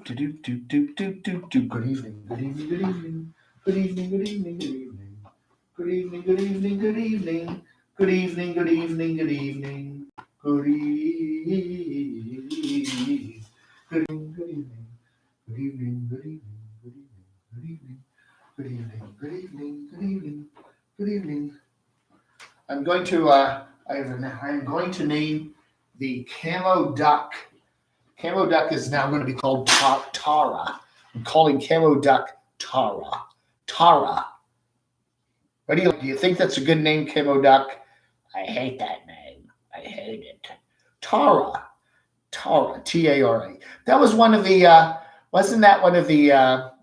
Good evening, good evening, good evening, good evening. Good evening, good evening, good evening. Good evening, good evening, good evening. Good evening, good evening, good evening. Good evening. Good evening, good evening. Good evening, good evening, good evening, good evening. Good evening, good evening, good evening, good evening. I'm going to name the Camo Duck. Camo Duck is now going to be called Tara. I'm calling Camo Duck Tara. Tara. What do you think that's a good name, Camo Duck? I hate that name. I hate it. Tara. Tara. Tara. That was one of the, wasn't that one of the,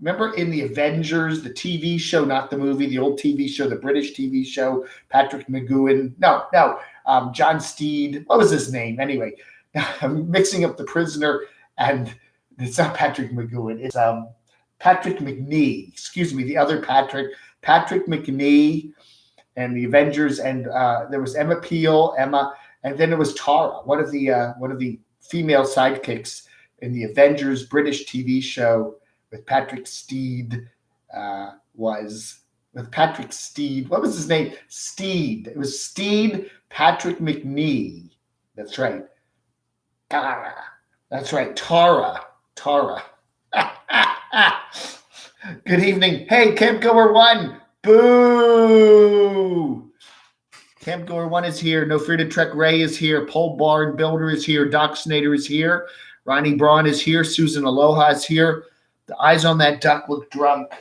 remember in the Avengers, the TV show, not the movie, the old TV show, the British TV show, Patrick McGowan. No, John Steed. What was his name? Anyway, I'm mixing up the prisoner, and it's not Patrick McGowan. It's Patrick McNee. Excuse me, the other Patrick McNee, and the Avengers, and there was Emma Peel, and then there was Tara, one of the female sidekicks in the Avengers British TV show with Patrick Steed. Patrick Steed. What was his name? Steed. It was Steed Patrick McNee. That's right. Tara. That's right. Tara. Good evening. Hey, Campgoer 1. Boo. Campgoer 1 is here. No Fear to Trek Ray is here. Pole Barn Builder is here. Docsinator is here. Ronnie Braun is here. Susan Aloha is here. The eyes on that duck look drunk.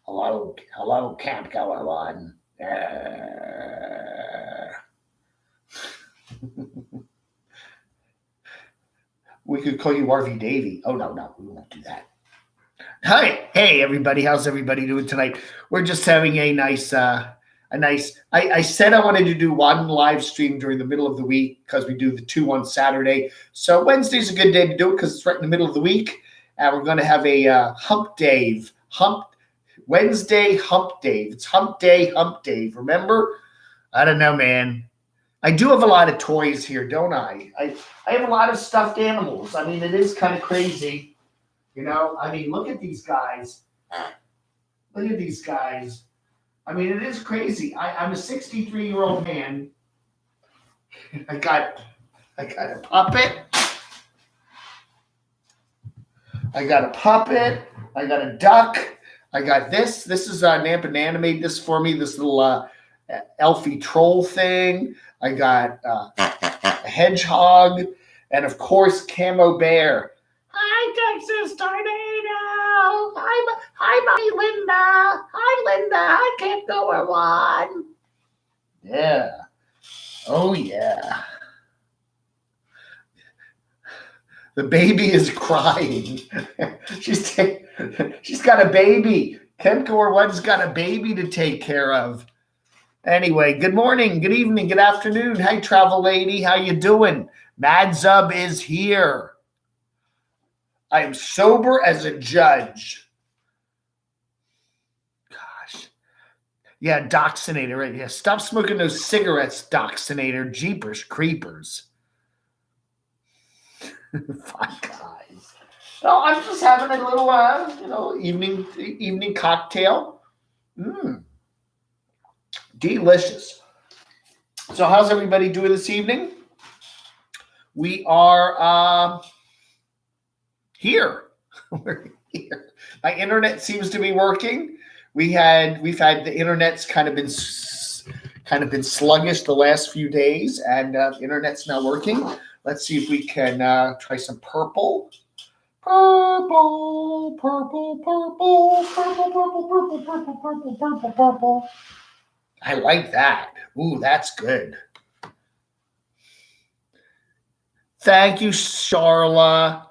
Hello, Campgoer 1. We could call you RV Davey. Oh, no, we won't do that. Hi, hey, everybody. How's everybody doing tonight? We're just having a nice, I said I wanted to do one live stream during the middle of the week because we do the 2 on Saturday. So Wednesday's a good day to do it because it's right in the middle of the week. And we're going to have a Wednesday HUMPDave. It's HUMPDave. Remember? I don't know, man. I do have a lot of toys here, don't I? I have a lot of stuffed animals. I mean, it is kind of crazy. You know, I mean, look at these guys. Look at these guys. I mean, it is crazy. I'm a 63-year-old man. I got a puppet. I got a duck. I got this. This is Nampa Nana made this for me. This little Elfie troll thing. I got a hedgehog, and of course, Camo Bear. Hi, Texas Tornado. Hi, Mommy Linda. Hi, Linda. I can't go where one. Yeah. Oh, yeah. The baby is crying. She's got a baby. Campgoer 1's got a baby to take care of. Anyway, good morning, good evening, good afternoon. Hey, travel lady, how you doing? Mad Zub is here. I am sober as a judge. Gosh. Yeah, Docsinator, right? Yeah, stop smoking those cigarettes, Docsinator. Jeepers creepers. Fun guys. No, I'm just having a little, evening cocktail. Delicious. So how's everybody doing this evening? We are here. We're here. My internet seems to be working. We've had the internet's kind of been sluggish the last few days, and the internet's now working. Let's see if we can try some purple. Purple. I like that. Ooh, that's good. Thank you, Charla.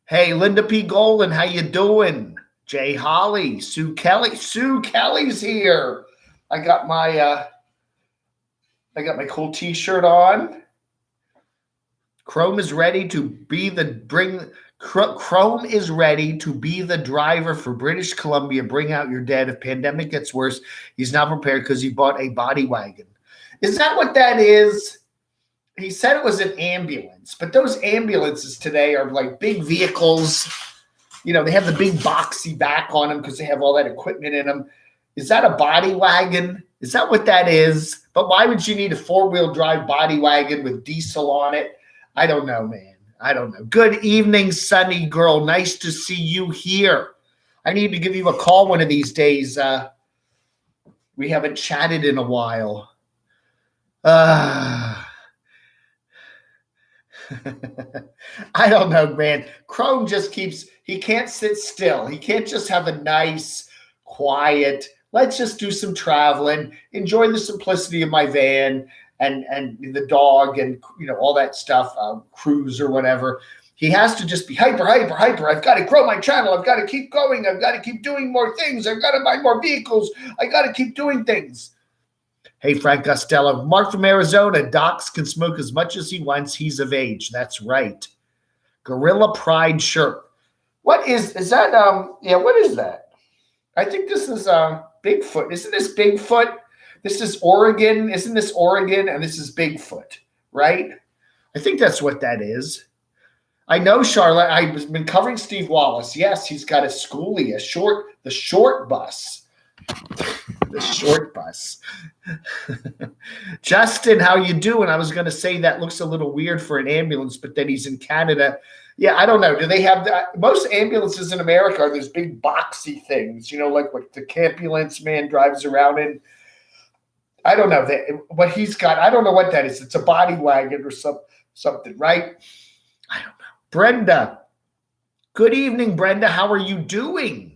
Hey, Linda P. Golden, how you doing? Jay Holly, Sue Kelly. Sue Kelly's here. I got my cool T-shirt on. Chrome is ready to be the driver for British Columbia. Bring out your dad. If pandemic gets worse, he's not prepared because he bought a body wagon. Is that what that is? he said it was an ambulance, but those ambulances today are like big vehicles. You know, they have the big boxy back on them because they have all that equipment in them. Is that a body wagon? Is that what that is? But why would you need a 4-wheel drive body wagon with diesel on it? I don't know, man. I don't know. Good evening, Sunny Girl. Nice to see you here. I need to give you a call one of these days. We haven't chatted in a while. I don't know, man. Chrome just he can't sit still. He can't just have a nice, quiet, let's just do some traveling, enjoy the simplicity of my van and the dog and, you know, all that stuff, cruise or whatever. He has to just be hyper. I've got to grow my channel. I've got to keep going. I've got to keep doing more things. I've got to buy more vehicles. I got to keep doing things. Hey, Frank Costello. Mark from Arizona. Docs can smoke as much as he wants. He's of age. That's right. Gorilla Pride shirt. What is that? What is that? I think this is Bigfoot. Isn't this Bigfoot? This is Oregon. Isn't this Oregon? And this is Bigfoot, right? I think that's what that is. I know, Charlotte. I've been covering Steve Wallace. Yes, he's got a schoolie, the short bus. The short bus. Justin, how you doing? I was going to say that looks a little weird for an ambulance, but then he's in Canada. Yeah, I don't know. Do they have that? Most ambulances in America are those big boxy things, you know, like what the Campulance man drives around in. I don't know what he's got. I don't know what that is. It's a body wagon or something, right? I don't know. Brenda. Good evening, Brenda. How are you doing?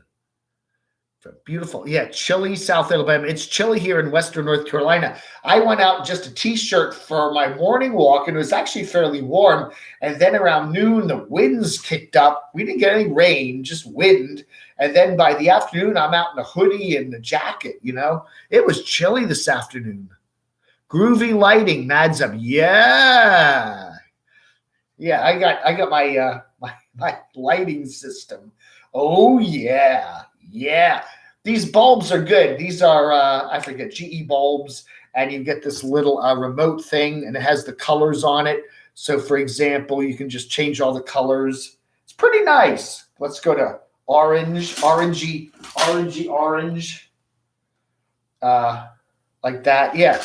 Beautiful. Yeah, chilly South Alabama. It's chilly here in Western North Carolina. I went out just a T-shirt for my morning walk, and it was actually fairly warm. And then around noon, the winds kicked up. We didn't get any rain, just wind. And then by the afternoon, I'm out in a hoodie and a jacket, you know. It was chilly this afternoon. Groovy lighting, Mads up. Yeah. Yeah, I got my lighting system. Oh, yeah. Yeah, these bulbs are good. These are, I forget, GE bulbs, and you get this little remote thing, and it has the colors on it. So, for example, you can just change all the colors. It's pretty nice. Let's go to orange, orangey, orange, like that. Yeah.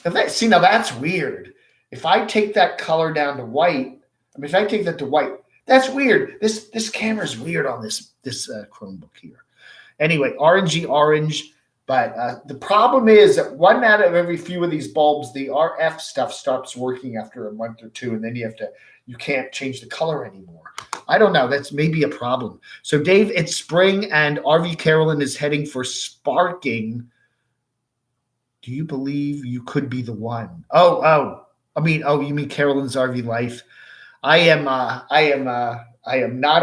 Now that's weird. If I take that color down to white, if I take that to white, that's weird. This camera is weird on this Chromebook here. Anyway, orangey orange, but the problem is that 1 out of every few of these bulbs, the RF stuff stops working after a month or two, and then you can't change the color anymore. I don't know. That's maybe a problem. So, Dave, it's spring, and RV Carolyn is heading for sparking. Do you believe you could be the one? You mean Carolyn's RV life? I am not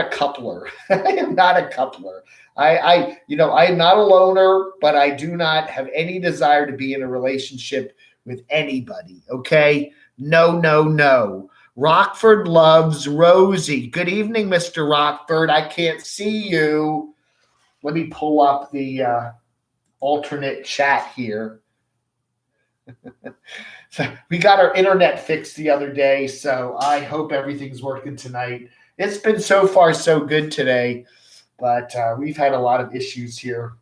a coupler. I am not a coupler. I am not a loner, but I do not have any desire to be in a relationship with anybody. Okay? No. Rockford loves Rosie. Good evening, Mr. Rockford. I can't see you. Let me pull up the alternate chat here. We got our internet fixed the other day, so I hope everything's working tonight. It's been so far so good today, but we've had a lot of issues here.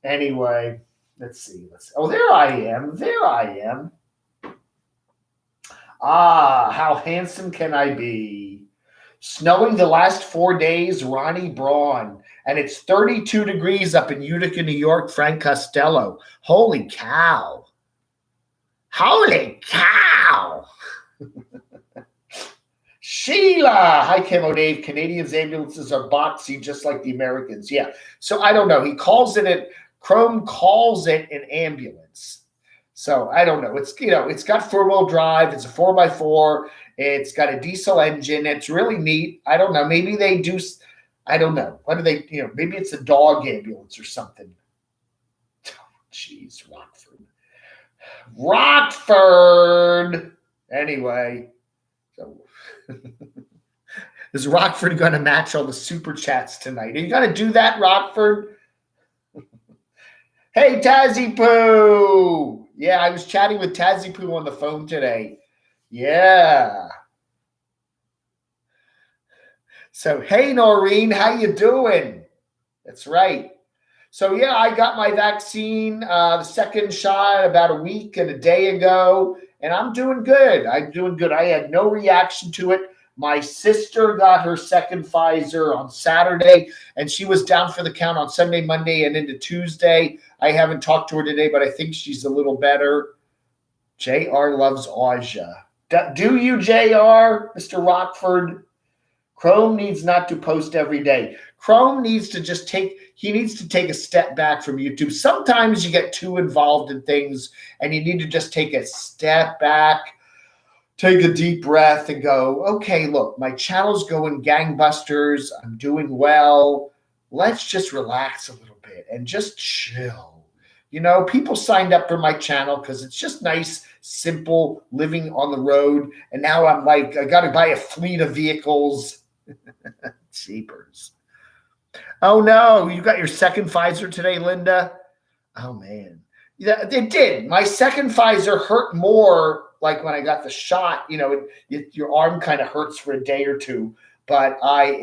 Anyway, let's see. Oh, there I am. Ah, how handsome can I be? Snowing the last 4 days, Ronnie Braun. And it's 32 degrees up in Utica, New York, Frank Costello. Holy cow. Holy cow. Sheila. Hi, Camo Dave. Canadians' ambulances are boxy just like the Americans. Yeah. So I don't know. Chrome calls it an ambulance. So I don't know. It's got 4-wheel drive. It's a 4x4. It's got a diesel engine. It's really neat. I don't know. Maybe they do. I don't know. What do they, maybe it's a dog ambulance or something. Oh, jeez, Rockford. Anyway, so is Rockford going to match all the super chats tonight? Are you going to do that, Rockford? Hey, Tazzy Poo. Yeah, I was chatting with Tazzy Poo on the phone today. Yeah. So, hey, Noreen, how you doing? That's right. So, yeah, I got my vaccine, the second shot about a week and a day ago, and I'm doing good. I'm doing good. I had no reaction to it. My sister got her second Pfizer on Saturday, and she was down for the count on Sunday, Monday, and into Tuesday. I haven't talked to her today, but I think she's a little better. JR loves Aja. Do you, JR, Mr. Rockford? Chrome needs not to post every day. Chrome needs to just he needs to take a step back from YouTube. Sometimes you get too involved in things and you need to just take a step back, take a deep breath and go, okay, look, my channel's going gangbusters. I'm doing well. Let's just relax a little bit and just chill. You know, people signed up for my channel because it's just nice, simple living on the road. And now I'm like, I got to buy a fleet of vehicles. Jeepers. Oh, no. You got your second Pfizer today, Linda? Oh, man. Yeah, it did. My second Pfizer hurt more like when I got the shot. You know, your arm kind of hurts for a day or two. But I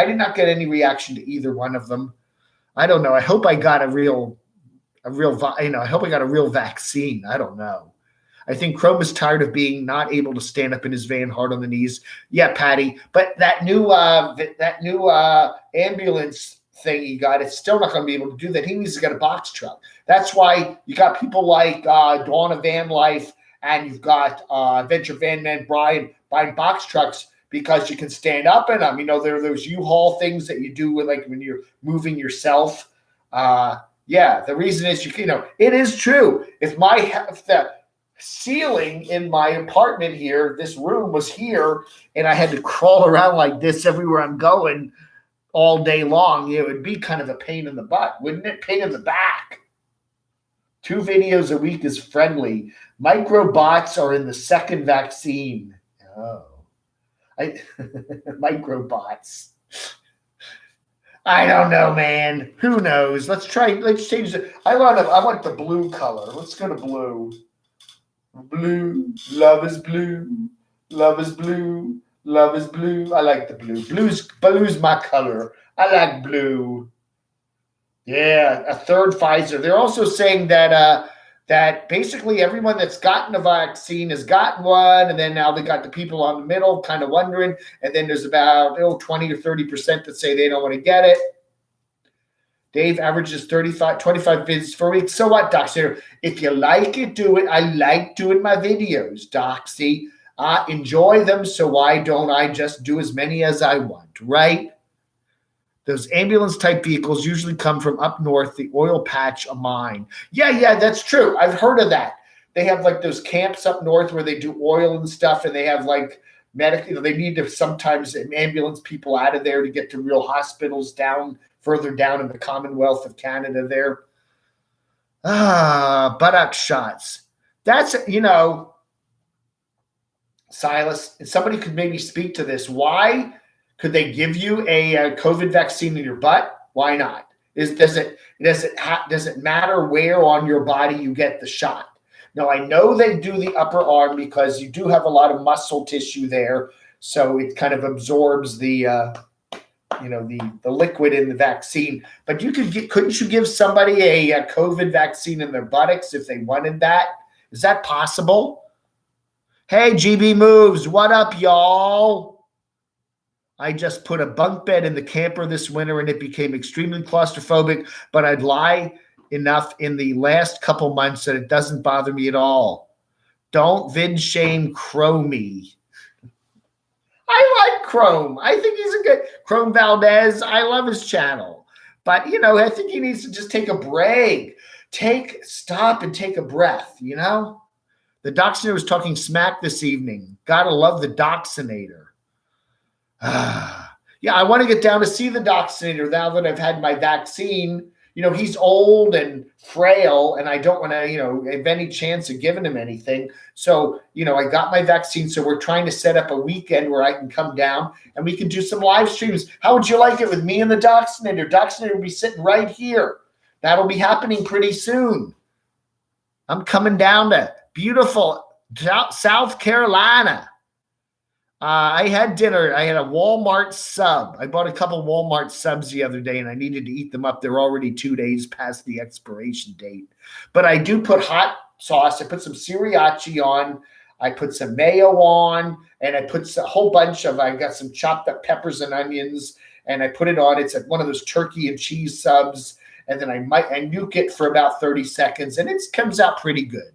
did not get any reaction to either one of them. I don't know. I hope I got I hope I got a real vaccine. I don't know. I think Chrome is tired of being not able to stand up in his van hard on the knees. Yeah, Patty. But that new ambulance thing he got, it's still not going to be able to do that. He needs to get a box truck. That's why you got people like Dawn of Van Life, and you've got Adventure Van Man Brian buying box trucks because you can stand up in them. You know, there are those U-Haul things that you do with, like, when you're moving yourself. Yeah, the reason is it is true. If the ceiling in my apartment here, this room was here, and I had to crawl around like this everywhere I'm going all day long, it would be kind of a pain in the butt, wouldn't it? Pain in the back. 2 videos a week is friendly. Microbots are in the second vaccine. Oh, microbots. I don't know, man. Who knows? Let's change it. I want the blue color. Let's go to blue. Blue. Love is blue. Love is blue. Love is blue. I like the blue. Blue's my color. I like blue. Yeah, a third Pfizer. They're also saying that that basically everyone that's gotten a vaccine has gotten one, and then now they got the people on the middle kind of wondering, and then there's about 20 or 30% that say they don't want to get it. Dave averages 25 visits per week. So what, Doxy? If you like it, do it. I like doing my videos, Doxy. I enjoy them, so why don't I just do as many as I want, right? Those ambulance-type vehicles usually come from up north, the oil patch, a mine. Yeah, that's true. I've heard of that. They have like those camps up north where they do oil and stuff, and they have like they need to sometimes ambulance people out of there to get to real hospitals further down in the Commonwealth of Canada there. Buttock shots. That's, Silas, if somebody could maybe speak to this. Why could they give you a COVID vaccine in your butt? Why not? Does it matter where on your body you get the shot? Now, I know they do the upper arm because you do have a lot of muscle tissue there, so it kind of absorbs the liquid in the vaccine. But couldn't you give somebody a COVID vaccine in their buttocks if they wanted that? Is that possible? Hey, GB Moves, what up, y'all? I just put a bunk bed in the camper this winter and it became extremely claustrophobic, but I'd lie enough in the last couple months that it doesn't bother me at all. Don't vid shame Chromie. I like Chrome. I think he's a good Chrome Valdez. I love his channel. But, I think he needs to just take a break. Stop and take a breath, The Doxinator was talking smack this evening. Gotta love the Doxinator. Yeah, I want to get down to see the Doxinator now that I've had my vaccine. He's old and frail, and I don't want to, have any chance of giving him anything. So, I got my vaccine. So we're trying to set up a weekend where I can come down and we can do some live streams. How would you like it with me and the Doxinator? Doxinator will be sitting right here. That'll be happening pretty soon. I'm coming down to beautiful South Carolina. I had dinner. I had a Walmart sub. I bought a couple Walmart subs the other day and I needed to eat them up. They're already 2 days past the expiration date. But I do put hot sauce. I put some sriracha on. I put some mayo on. And I put a whole bunch of, I got some chopped up peppers and onions. And I put it on. It's like one of those turkey and cheese subs. And then I nuke it for about 30 seconds. And it comes out pretty good.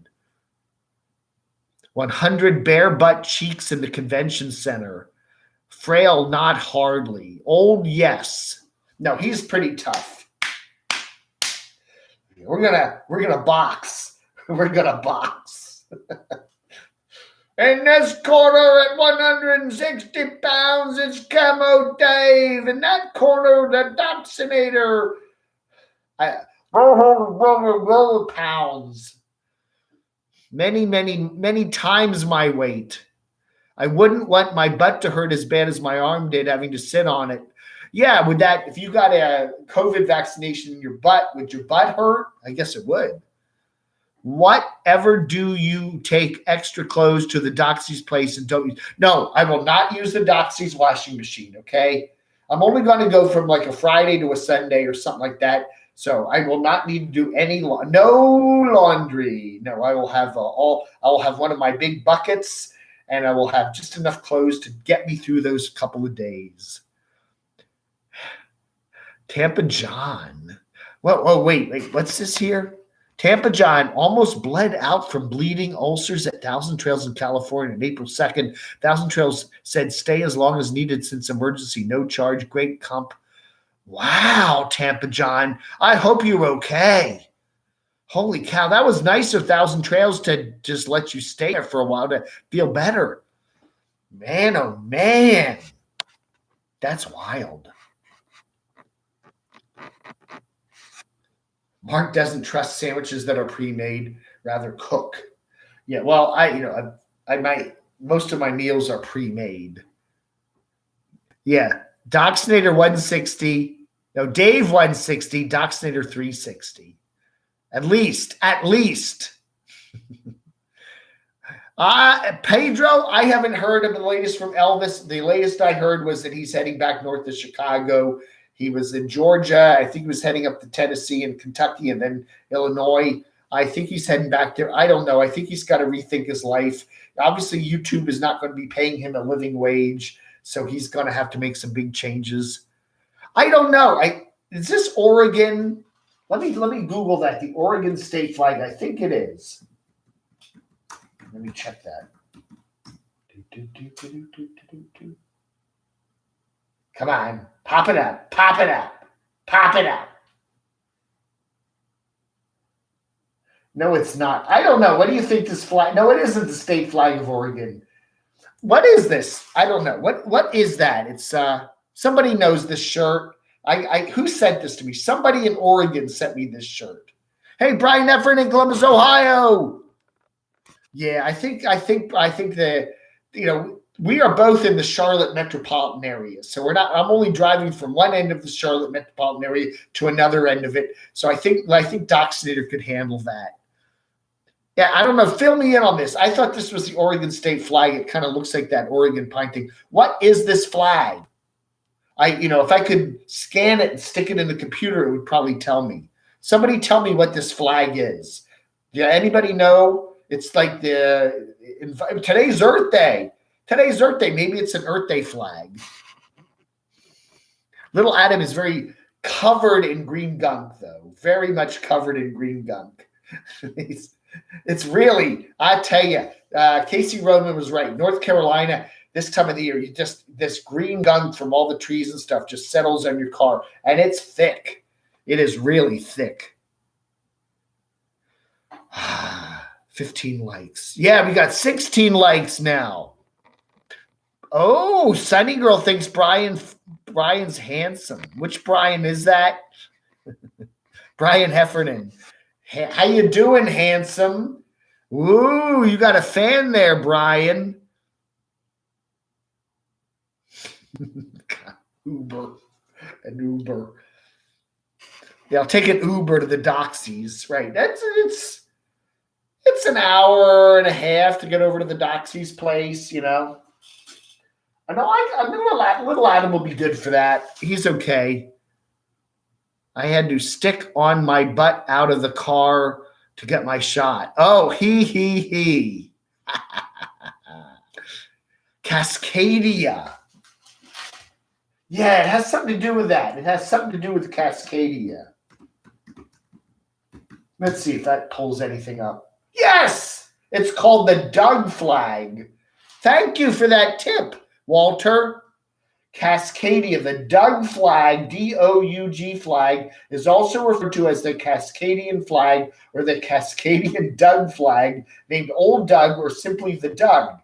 100 bare butt cheeks in the convention center. Frail, not hardly. Old, yes. No, he's pretty tough. We're gonna box. We're gonna box. In this corner at 160 pounds, it's Camo Dave. In that corner, the Vaccinator. Pounds. Many times my weight. I wouldn't want my butt to hurt as bad as my arm did having to sit on it. Yeah, would that, if you got a COVID vaccination in your butt, would your butt hurt? I guess it would. Whatever do you take extra clothes to the Doxy's place and don't use? No, I will not use the Doxy's washing machine, okay? I'm only going to go from like a Friday to a Sunday or something like that. So I will not need to do any no laundry. No, I will have I will have one of my big buckets, and I will have just enough clothes to get me through those couple of days. Tampa John. Well, wait. What's this here? Tampa John almost bled out from bleeding ulcers at Thousand Trails in California on April 2nd. Thousand Trails said stay as long as needed since emergency. No charge. Great comp. Wow, Tampa John. I hope you're okay. Holy cow. That was nice of Thousand Trails to just let you stay there for a while to feel better. Man, oh man. That's wild. Mark doesn't trust sandwiches that are pre-made, rather cook. Yeah, well, most of my meals are pre-made. Yeah, Doxinator 160. No, Dave 160, Doxinator 360. At least. Pedro, I haven't heard of the latest from Elvis. The latest I heard was that he's heading back north to Chicago. He was in Georgia. I think he was heading up to Tennessee and Kentucky and then Illinois. I think he's heading back there. I don't know. I think he's got to rethink his life. Obviously, YouTube is not going to be paying him a living wage, so he's going to have to make some big changes. I don't know. Is this Oregon? Let me Google that. The Oregon state flag. I think it is. Let me check that. Come on. Pop it up. No, it's not. I don't know. What do you think this flag? No, it isn't the state flag of Oregon. What is this? I don't know. What is that? It's somebody knows this shirt. Who sent this to me? Somebody in Oregon sent me this shirt. Hey, Brian Efron in Columbus, Ohio. Yeah, I think that, we are both in the Charlotte metropolitan area. So I'm only driving from one end of the Charlotte metropolitan area to another end of it. So I think Doxinator could handle that. Yeah, I don't know. Fill me in on this. I thought this was the Oregon state flag. It kind of looks like that Oregon pine thing. What is this flag? If I could scan it and stick it in the computer, it would probably tell me. Somebody tell me what this flag is. Yeah, anybody know? It's like today's Earth Day. Today's Earth Day. Maybe it's an Earth Day flag. Little Adam is very covered in green gunk, though. Very much covered in green gunk. It's really, I tell you, Casey Roman was right. North Carolina, this time of the year, this green gunk from all the trees and stuff just settles on your car, and it's thick. It is really thick. 15 likes. Yeah, we got 16 likes now. Oh, Sunny Girl thinks Brian's handsome. Which Brian is that? Brian Heffernan. How you doing, handsome? Ooh, you got a fan there, Brian. Uber. Yeah, I'll take an Uber to the Doxies. Right. It's It's an hour and a half to get over to the Doxy's place, you know. I know little Adam will be good for that. He's okay. I had to stick on my butt out of the car to get my shot. Oh, he. Cascadia. Yeah, it has something to do with that. It has something to do with Cascadia. Let's see if that pulls anything up. Yes! It's called the Doug flag. Thank you for that tip, Walter. Cascadia, the Doug flag, D-O-U-G flag, is also referred to as the Cascadian flag or the Cascadian Doug flag, named Old Doug or simply the Doug.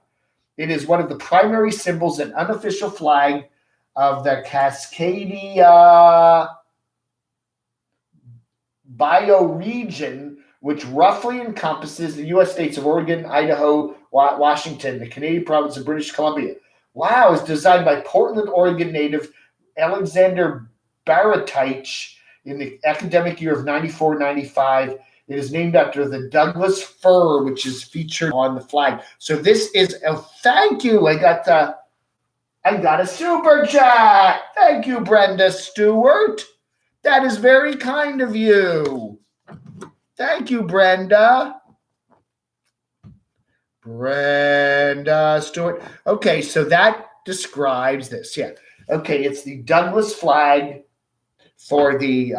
It is one of the primary symbols and unofficial flag of the Cascadia bioregion, which roughly encompasses the U.S. states of Oregon, Idaho, Washington, the Canadian province of British Columbia. Wow, it's designed by Portland, Oregon native Alexander Baratich in the academic year of 94-95. It is named after the Douglas fir, which is featured on the flag. So this is a thank you. I got a super chat. Thank you, Brenda Stewart. That is very kind of you. Thank you, Brenda. Brenda Stewart. Okay, so that describes this. Yeah. Okay, it's the Douglas flag for the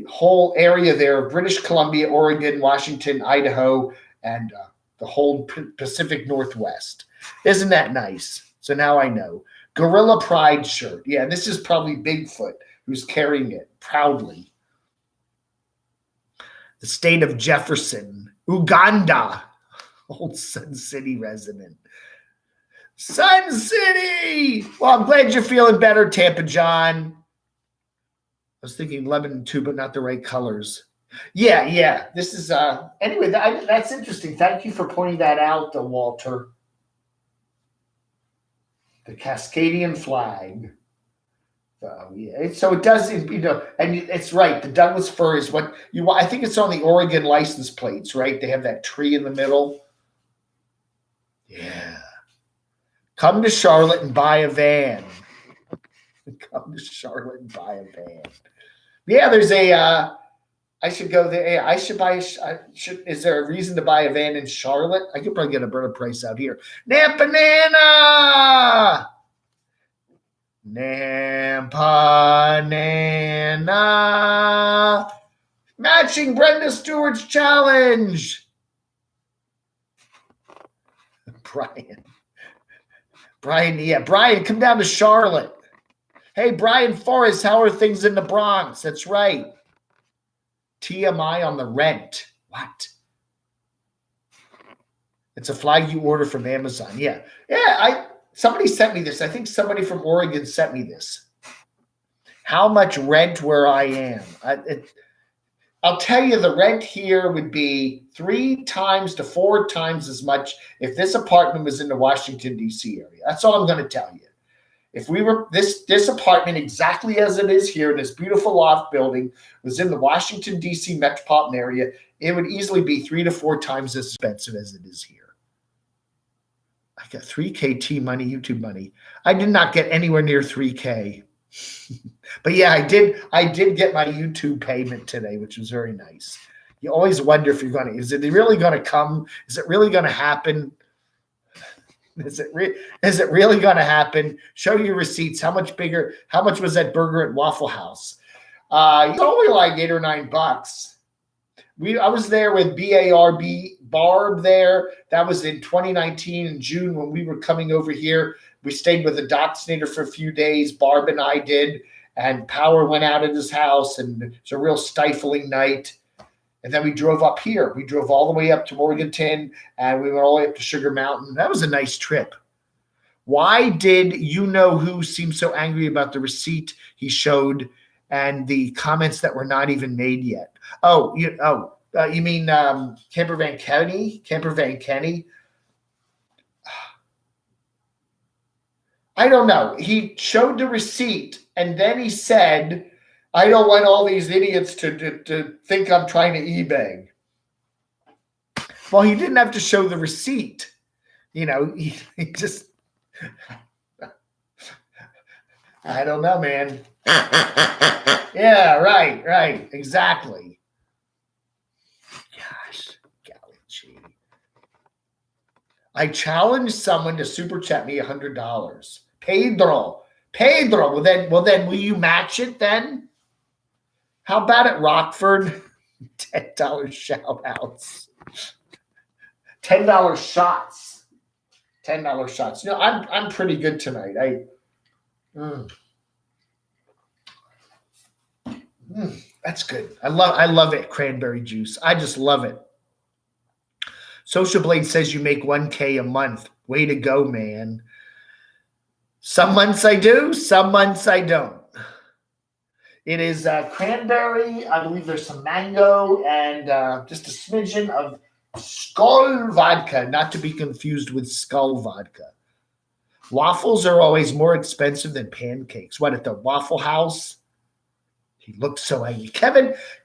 whole area there of British Columbia, Oregon, Washington, Idaho, and the whole Pacific Northwest. Isn't that nice? So now I know. Gorilla Pride shirt. Yeah, this is probably Bigfoot who's carrying it proudly. The state of Jefferson, Uganda. Old Sun City resident. Sun City! Well, I'm glad you're feeling better, Tampa John. I was thinking lemon too, but not the right colors. Yeah. This is, anyway, that's interesting. Thank you for pointing that out, Walter. The Cascadian flag. Yeah. So it does, and it's right. The Douglas fir is what you want. I think it's on the Oregon license plates, right? They have that tree in the middle. Yeah. Come to Charlotte and buy a van. Come to Charlotte and buy a van. Yeah, there's I should go there. I should buy. Is there a reason to buy a van in Charlotte? I could probably get a better price out here. Nampanana. Nampanana. Matching Brenda Stewart's challenge. Brian, yeah. Brian, come down to Charlotte. Hey, Brian Forrest, how are things in the Bronx? That's right. TMI on the rent. What? It's a flag you order from Amazon. Yeah. Somebody sent me this. I think somebody from Oregon sent me this. How much rent where I am? I'll tell you, the rent here would be 3 times to 4 times as much if this apartment was in the Washington, D.C. area. That's all I'm going to tell you. If we were this apartment, exactly as it is here, this beautiful loft building, was in the Washington, D.C. metropolitan area, it would easily be 3 to 4 times as expensive as it is here. I got $3K money, YouTube money. I did not get anywhere near $3K. But yeah, I did get my YouTube payment today, which was very nice. You always wonder if you're going to, is it really going to come? Is it really going to happen? Is it really going to happen? Show your receipts. How much was that burger at Waffle House? It's only like $8 or $9. I was there with Barb there. That was in 2019 in June when we were coming over here. We stayed with the Doxinator for a few days. Barb and I did, and power went out at his house, and it's a real stifling night. And then we drove up here. We drove all the way up to Morganton, and we went all the way up to Sugar Mountain. That was a nice trip. Why did who seem so angry about the receipt he showed and the comments that were not even made yet? You mean Camper Van Kenny? Camper Van Kenny? I don't know. He showed the receipt, and then he said, I don't want all these idiots to think I'm trying to eBay. Well, he didn't have to show the receipt. He just, I don't know, man. Yeah, right. Exactly. Gosh, golly gee. I challenge someone to super chat me $100. Pedro. Well then, will you match it then? How about it, Rockford? $10 shout outs. $10 shots. $10 shots. I'm pretty good tonight. That's good. I love it. Cranberry juice. I just love it. Social Blade says you make 1K a month. Way to go, man. Some months I do, some months I don't. It is cranberry. I believe there's some mango and just a smidgen of Skull vodka, not to be confused with Skull vodka. Waffles are always more expensive than pancakes. What, at the Waffle House? He looked so angry.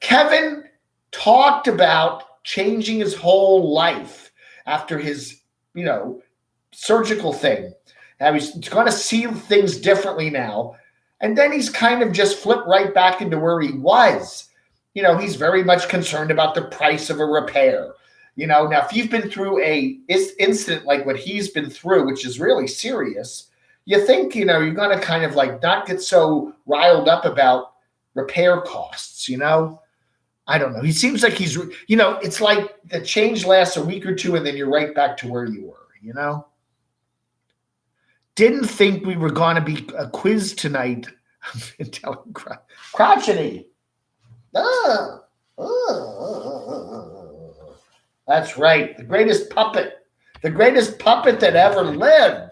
Kevin talked about changing his whole life after his, surgical thing. Now he's going to see things differently now. And then he's kind of just flipped right back into where he was. He's very much concerned about the price of a repair. Now if you've been through a incident like what he's been through, which is really serious, you think, you're going to kind of like not get so riled up about repair costs, I don't know. He seems like he's, it's like the change lasts a week or two and then you're right back to where you were, Didn't think we were going to be a quiz tonight. I've been telling crotchety. That's right. The greatest puppet that ever lived.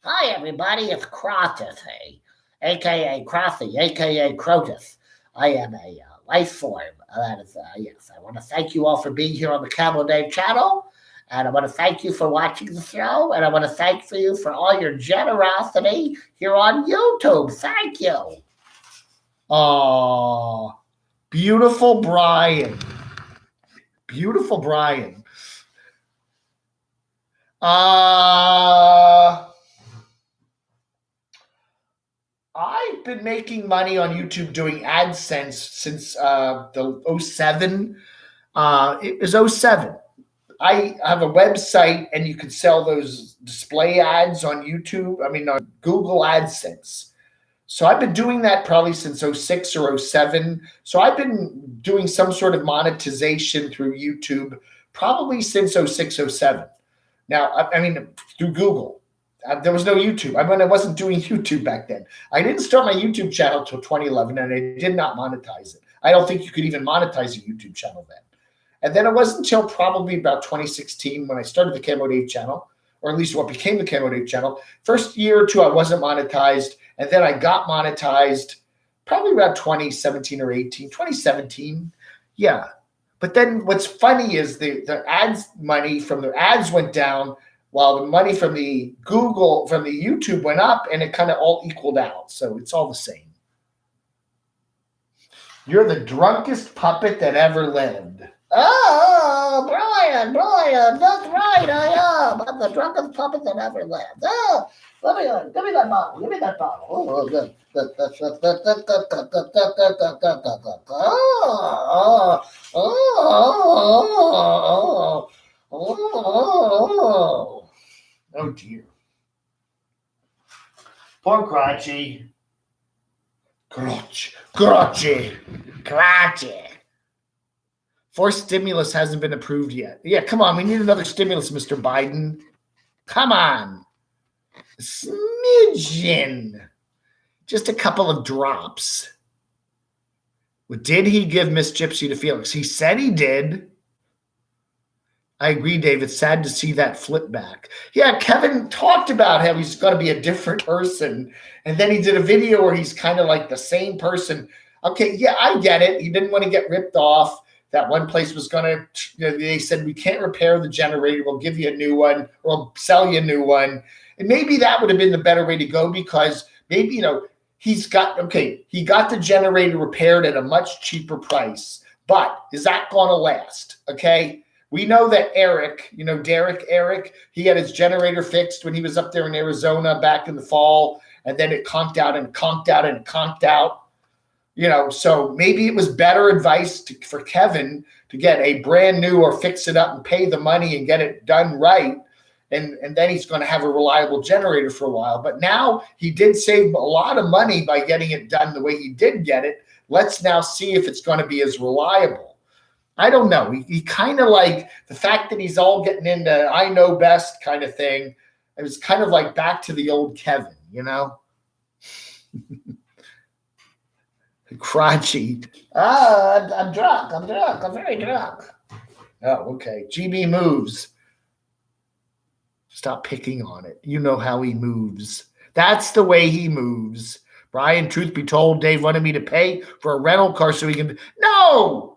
Hi, everybody. It's Crotchety, a.k.a. Crothy, a.k.a. Crotus. I am a life form. That is, yes. I want to thank you all for being here on the HUMPDave channel. And I want to thank you for watching the show. And I want to thank you for all your generosity here on YouTube. Thank you. Oh, beautiful Brian. Beautiful Brian. I've been making money on YouTube doing AdSense since the 07. It was 07. I have a website and you can sell those display ads on YouTube. On Google AdSense. So I've been doing that probably since 06 or 07. So I've been doing some sort of monetization through YouTube probably since 06, 07. Now, through Google. There was no YouTube. I wasn't doing YouTube back then. I didn't start my YouTube channel until 2011, and I did not monetize it. I don't think you could even monetize a YouTube channel then. And then it wasn't until probably about 2016 when I started the HUMPDave channel, or at least what became the HUMPDave channel. First year or two, I wasn't monetized, and then I got monetized probably around 2017 or 18, 2017. Yeah. But then what's funny is the ads money from the ads went down while the money from the YouTube went up, and it kind of all equaled out. So it's all the same. You're the drunkest puppet that ever lived. Oh, Brian, that's right, I am. I'm the drunkest puppet that ever lived. Oh, give me that bottle. Oh, good. Oh, dear. Poor Crotchy. Crotchy. Forced stimulus hasn't been approved yet. Yeah, come on. We need another stimulus, Mr. Biden. Come on. Smidgen. Just a couple of drops. Well, did he give Miss Gypsy to Felix? He said he did. I agree, Dave. It's sad to see that flip back. Yeah, Kevin talked about how he's going to be a different person. And then he did a video where he's kind of like the same person. Okay, yeah, I get it. He didn't want to get ripped off. That one place was going to, they said, we can't repair the generator. We'll give you a new one, or we'll sell you a new one. And maybe that would have been the better way to go, because maybe, he got the generator repaired at a much cheaper price. But is that going to last? Okay. We know that Eric, Eric, he had his generator fixed when he was up there in Arizona back in the fall, and then it conked out and conked out and conked out. So maybe it was better advice for Kevin to get a brand new or fix it up and pay the money and get it done right. And then he's going to have a reliable generator for a while. But now he did save a lot of money by getting it done the way he did get it. Let's now see if it's going to be as reliable. I don't know. He kind of like the fact that he's all getting into I know best kind of thing. It was kind of like back to the old Kevin, Crotchy. I'm drunk. I'm very drunk. Oh, okay. GB moves. Stop picking on it. You know how he moves. That's the way he moves. Brian, truth be told, Dave wanted me to pay for a rental car so he can. No!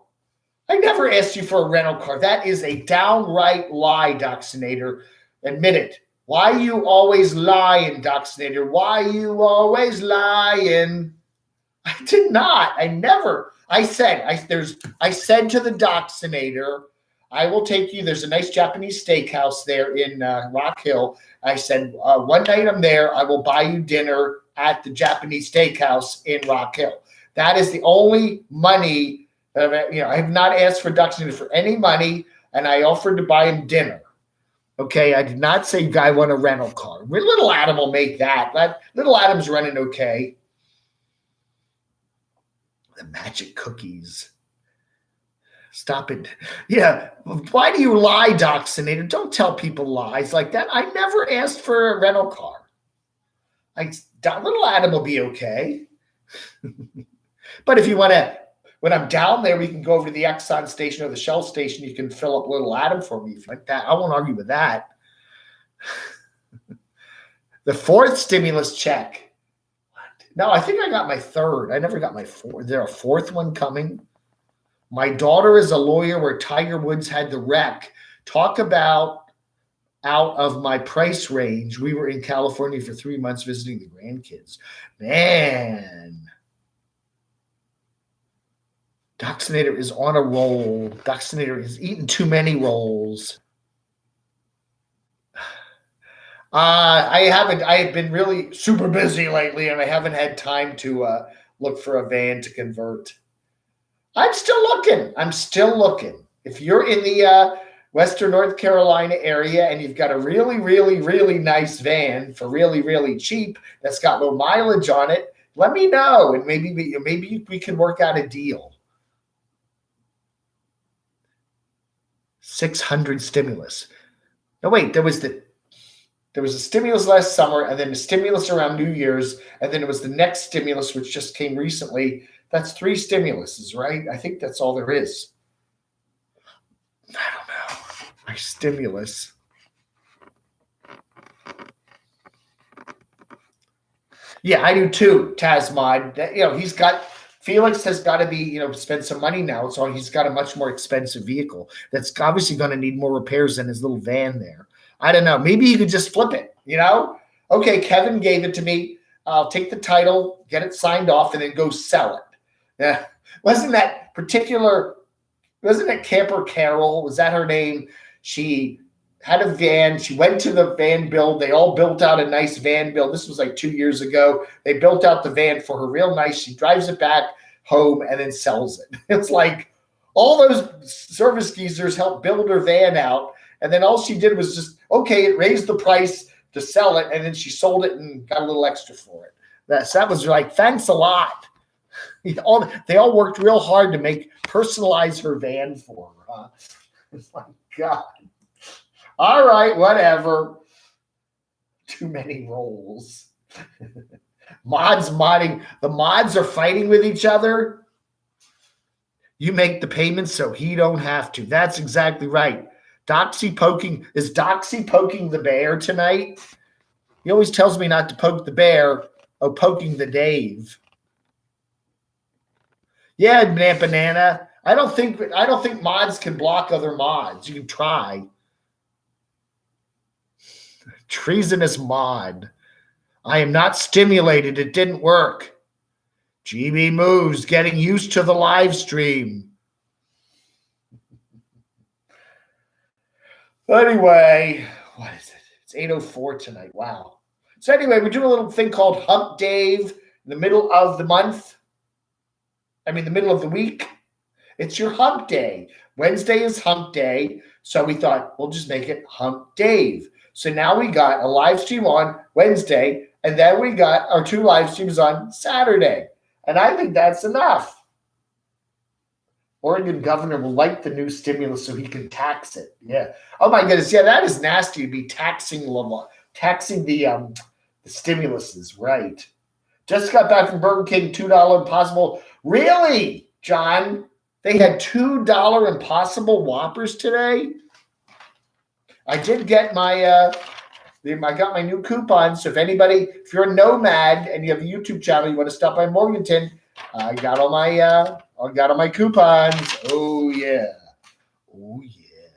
I never asked you for a rental car. That is a downright lie, Vaccinator. Admit it. Why you always lying, Vaccinator? Why you always lying? I did not. I never. I said to the Vaccinator, I will take you. There's a nice Japanese steakhouse there in Rock Hill. I said, one night I'm there, I will buy you dinner at the Japanese steakhouse in Rock Hill. That is the only money that I have not asked for Vaccinator for any money, and I offered to buy him dinner. Okay, I did not say I want a rental car. Little Adam will make that. Little Adam's running okay. The magic cookies. Stop it. Yeah. Why do you lie, Vaccinator? Don't tell people lies like that. I never asked for a rental car. Little Adam will be okay. But if you want to, when I'm down there, we can go over to the Exxon station or the Shell station. You can fill up Little Adam for me if you like that. I won't argue with that. The fourth stimulus check. What? No, I think I got my third. I never got my fourth. Is there a fourth one coming? My daughter is a lawyer where Tiger Woods had the wreck. Talk about out of my price range. We were in California for 3 months visiting the grandkids. Man. Vaccinator is on a roll. Vaccinator is eating too many rolls. I have been really super busy lately, and I haven't had time to look for a van to convert. I'm still looking. If you're in the Western North Carolina area and you've got a really, really, really nice van for really, really cheap that's got low mileage on it, let me know, and maybe we can work out a deal. 600 stimulus. No, wait, there was a stimulus last summer, and then a stimulus around New Year's, and then it was the next stimulus, which just came recently. That's 3 stimuluses, right? I think that's all there is. I don't know. My stimulus. Yeah, I do too, Tasmod. Felix has got to be, spend some money now. So he's got a much more expensive vehicle that's obviously going to need more repairs than his little van there. I don't know. Maybe he could just flip it, Okay, Kevin gave it to me. I'll take the title, get it signed off, and then go sell it. Yeah. Wasn't that Camper Carol? Was that her name? She had a van. She went to the van build. They all built out a nice van build. This was like 2 years ago. They built out the van for her real nice. She drives it back home and then sells it. It's like all those service geezers helped build her van out. And then all she did was just, it raised the price to sell it. And then she sold it and got a little extra for it. That was like, thanks a lot. They all worked real hard to personalize her van for her. Huh? It's like, God. All right, whatever. Too many roles. Modding. The mods are fighting with each other. You make the payments so he don't have to. That's exactly right. Is Doxy poking the bear tonight? He always tells me not to poke the bear. Oh, poking the Dave. Yeah, Banana. I don't think mods can block other mods. You can try. Treasonous mod. I am not stimulated. It didn't work. GB moves, getting used to the live stream. Anyway, what is it? It's 8:04 tonight. Wow. So anyway, we're doing a little thing called Hump Dave in the middle of the month. I mean, the middle of the week. It's your hump day. Wednesday is hump day. So we thought we'll just make it Hump Dave. So now we got a live stream on Wednesday, and then we got our 2 live streams on Saturday. And I think that's enough. Oregon governor will like the new stimulus so he can tax it. Yeah. Oh my goodness. Yeah, that is nasty to be taxing the stimuluses, right? Just got back from Burger King, $2 Impossible. Really, John? They had $2 Impossible Whoppers today. I did get I got my new coupon. So if you're a nomad and you have a YouTube channel, you want to stop by Morganton, I got all my coupons. Oh yeah. Oh yeah.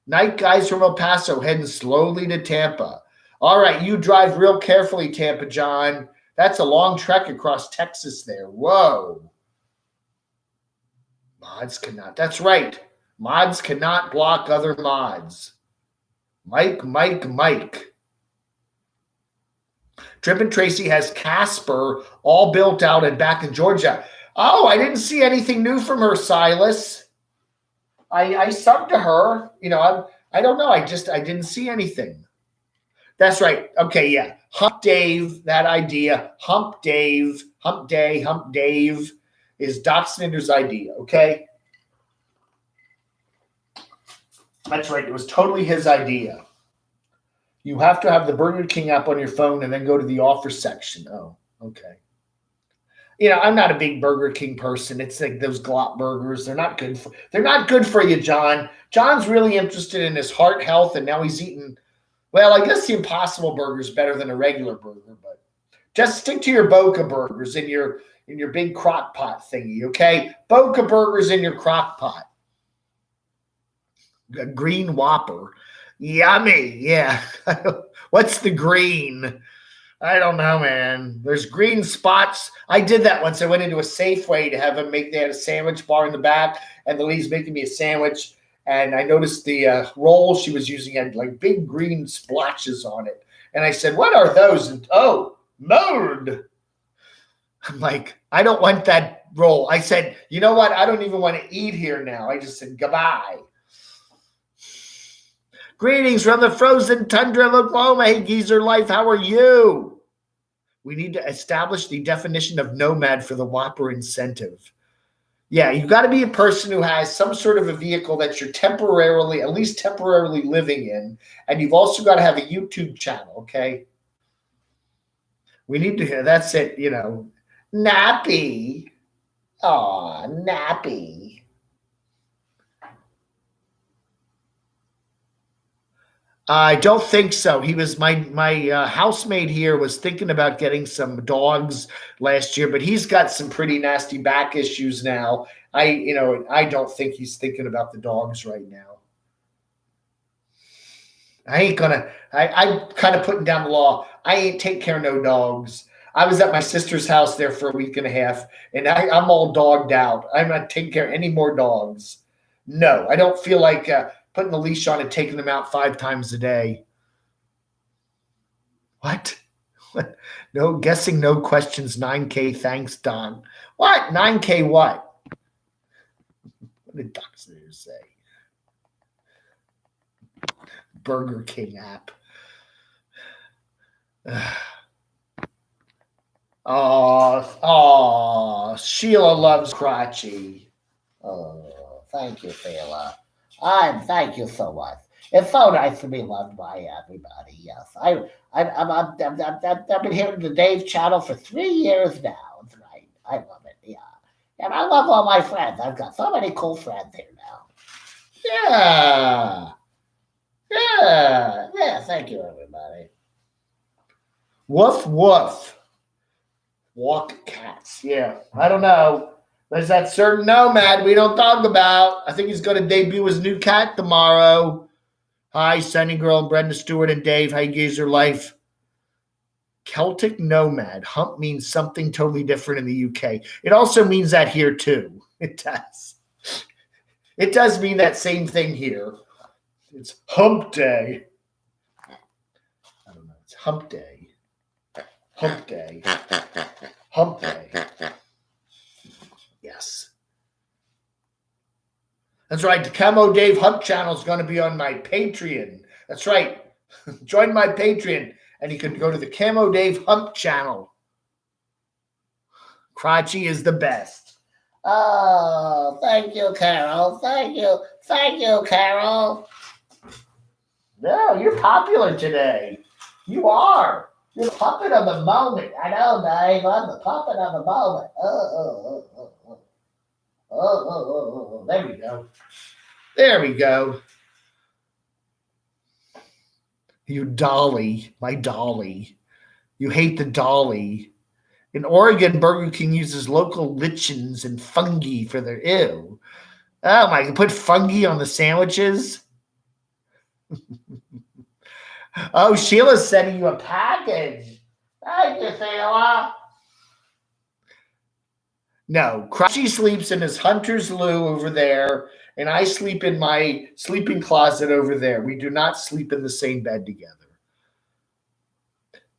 Night guys from El Paso heading slowly to Tampa. All right, you drive real carefully, Tampa John. That's a long trek across Texas there. Whoa. Mods cannot. That's right. Mods cannot block other mods. Mike. Trip and Tracy has Casper all built out and back in Georgia. Oh, I didn't see anything new from her, Silas. I subbed to her. I don't know. I didn't see anything. That's right. Okay, yeah. Hump Dave, that idea. Hump Dave, Hump Day, Hump Dave is Doc Snitter's idea, okay? That's right. It was totally his idea. You have to have the Burger King app on your phone and then go to the offer section. Oh, okay. I'm not a big Burger King person. It's like those glop burgers. They're not good for you, John. John's really interested in his heart health, and now he's eating. Well, I guess the Impossible Burger is better than a regular burger, but just stick to your Boca burgers in your big crock pot thingy, okay? Boca burgers in your crock pot. A green Whopper. Yummy. Yeah. What's the green? I don't know, man. There's green spots. I did that once. I went into a Safeway to have them they had a sandwich bar in the back, and the lady's making me a sandwich. And I noticed the roll she was using had like big green splotches on it. And I said, what are those? And mold. I'm like, I don't want that roll. I said, you know what? I don't even want to eat here now. I just said, goodbye. Greetings from the frozen tundra of Oklahoma. Hey, Geezer Life, how are you? We need to establish the definition of nomad for the Whopper incentive. Yeah, you've got to be a person who has some sort of a vehicle that you're at least temporarily living in. And you've also got to have a YouTube channel, okay? We need to hear, that's it, Nappy. Aw, Nappy. I don't think so. He was my housemate here was thinking about getting some dogs last year, but he's got some pretty nasty back issues now. I don't think he's thinking about the dogs right now. I'm kind of putting down the law. I ain't take care of no dogs. I was at my sister's house there for a week and a half, and I'm all dogged out. I'm not taking care of any more dogs. No, I don't feel like putting the leash on and taking them out 5 times a day. What? No guessing, no questions, 9K, thanks, Don. What? 9K what? What did Doc Snitter say? Burger King app. Oh, Sheila loves Crotchy. Oh, thank you, Sheila. Thank you so much. It's so nice to be loved by everybody. Yes, I've been hearing the Dave channel for 3 years now. That's right. I love it. Yeah, and I love all my friends. I've got so many cool friends here now. Yeah. Thank you, everybody. Woof woof. Walk cats. Yeah, I don't know. There's that certain nomad we don't talk about. I think he's going to debut his new cat tomorrow. Hi, Sunny Girl, Brenda Stewart, and Dave. How you guys are life? Celtic nomad. Hump means something totally different in the UK. It also means that here, too. It does. It does mean that same thing here. It's hump day. I don't know. It's hump day. Hump day. Hump day. Yes. That's right. The Camo Dave Hump channel is going to be on my Patreon. That's right. Join my Patreon, and you can go to the Camo Dave Hump channel. Crotchy is the best. Oh, thank you, Carol. Thank you. Thank you, Carol. No, you're popular today. You are. You're the puppet of the moment. I know, Dave. I'm the puppet of the moment. There we go. There we go. You dolly, my dolly. You hate the dolly. In Oregon, Burger King uses local lichens and fungi for their ew. Oh my, you put fungi on the sandwiches? Oh, Sheila's sending you a package. Thank you, Sheila. No, Crotchy sleeps in his hunter's loo over there, and I sleep in my sleeping closet over there. We do not sleep in the same bed together.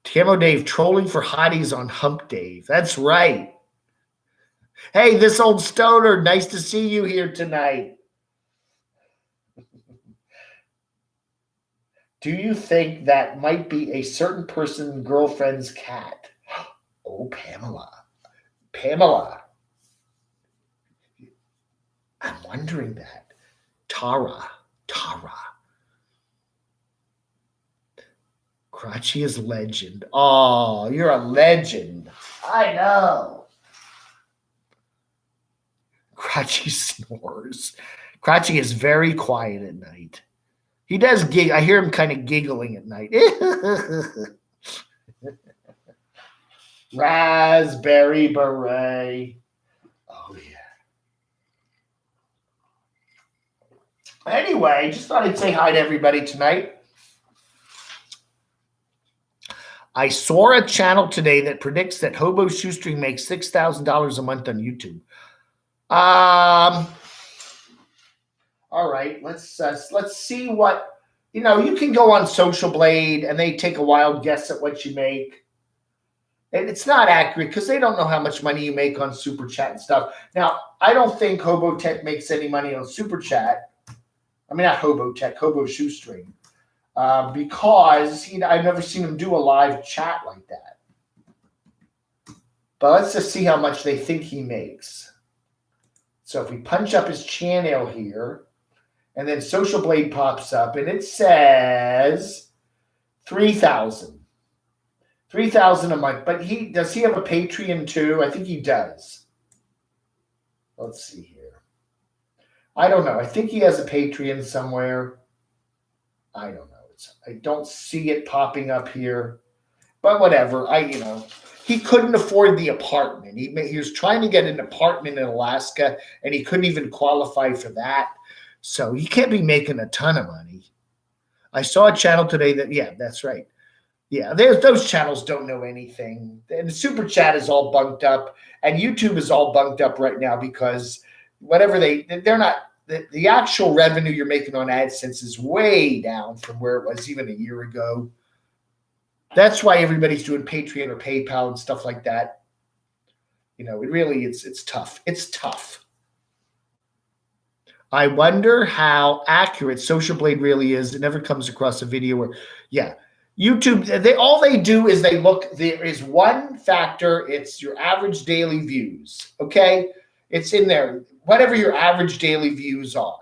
Camo Dave trolling for hotties on HUMPDave. That's right. Hey, this old stoner, nice to see you here tonight. Do you think that might be a certain person's girlfriend's cat? Oh, Pamela. Pamela. I'm wondering that. Tara. Crotchy is legend. Oh, you're a legend. I know. Crotchy snores. Crotchy is very quiet at night. He does giggle. I hear him kind of giggling at night. Raspberry beret. Oh, yeah. Anyway, just thought I'd say hi to everybody tonight. I saw a channel today that predicts that Hobo Shoestring makes $6,000 a month on YouTube. All right, let's see what, you can go on Social Blade and they take a wild guess at what you make. And it's not accurate because they don't know how much money you make on Super Chat and stuff. Now, I don't think Hobo Tech makes any money on Super Chat. I mean, not Hobo Tech, Hobo Shoestring. Because I've never seen him do a live chat like that. But let's just see how much they think he makes. So if we punch up his channel here, and then Social Blade pops up, and it says 3,000. 3,000 a month. But does he have a Patreon too? I think he does. Let's see here. I don't know. I think he has a Patreon somewhere. I don't know. I don't see it popping up here, but whatever. He couldn't afford the apartment. He was trying to get an apartment in Alaska, and he couldn't even qualify for that. So he can't be making a ton of money. I saw a channel today that's right. Yeah, those channels don't know anything. And the Super Chat is all bunked up, and YouTube is all bunked up right now because whatever they're not. The actual revenue you're making on AdSense is way down from where it was even a year ago. That's why everybody's doing Patreon or PayPal and stuff like that. It's tough. It's tough. I wonder how accurate Social Blade really is. It never comes across a video where, YouTube, all they do is they look, there is one factor. It's your average daily views. Okay. It's in there. Whatever your average daily views are,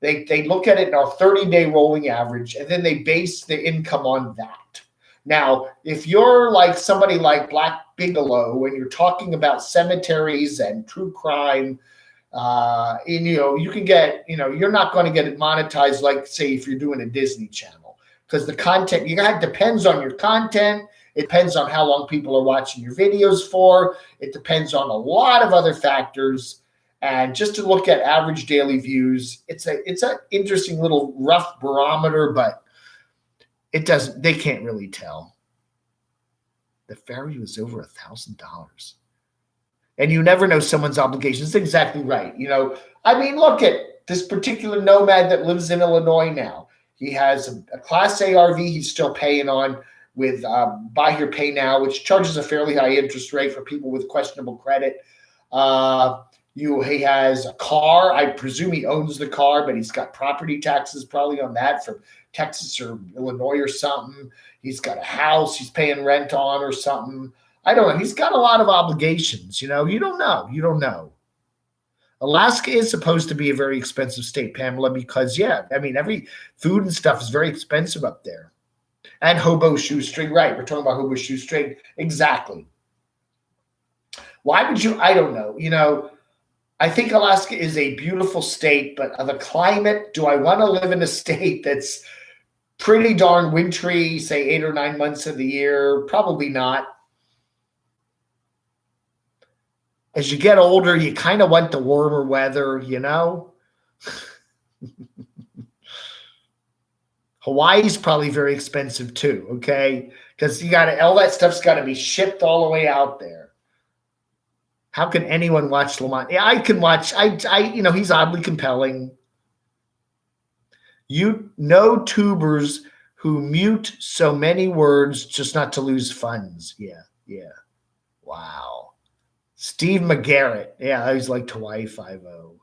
they look at it in our 30-day rolling average, and then they base the income on that. Now, if you're like somebody like Black Bigelow, and you're talking about cemeteries and true crime, you can get, you're not going to get it monetized like, say, if you're doing a Disney Channel, because the content depends on your content. It depends on how long people are watching your videos for. It depends on a lot of other factors. And just to look at average daily views, it's an interesting little rough barometer, but they can't really tell. The ferry was over $1,000. And you never know someone's obligations. That's exactly right. Look at this particular nomad that lives in Illinois now. He has a Class A RV he's still paying on with Buy Here, Pay Now, which charges a fairly high interest rate for people with questionable credit. He has a car. I presume he owns the car, but he's got property taxes probably on that from Texas or Illinois or something. He's got a house he's paying rent on or something. I don't know. He's got a lot of obligations. You don't know. You don't know. Alaska is supposed to be a very expensive state, Pamela, because, every food and stuff is very expensive up there. And hobo shoestring, right. We're talking about hobo shoestring. Exactly. Why would you? I don't know. I think Alaska is a beautiful state, but the climate, do I want to live in a state that's pretty darn wintry, say 8 or 9 months of the year? Probably not. As you get older, you kind of want the warmer weather, Hawaii's probably very expensive too, okay? Because all that stuff's got to be shipped all the way out there. How can anyone watch Lamont? Yeah, I can watch. He's oddly compelling. No tubers who mute so many words just not to lose funds. Yeah. Wow. Steve McGarrett. Yeah, I always liked Hawaii 5-0.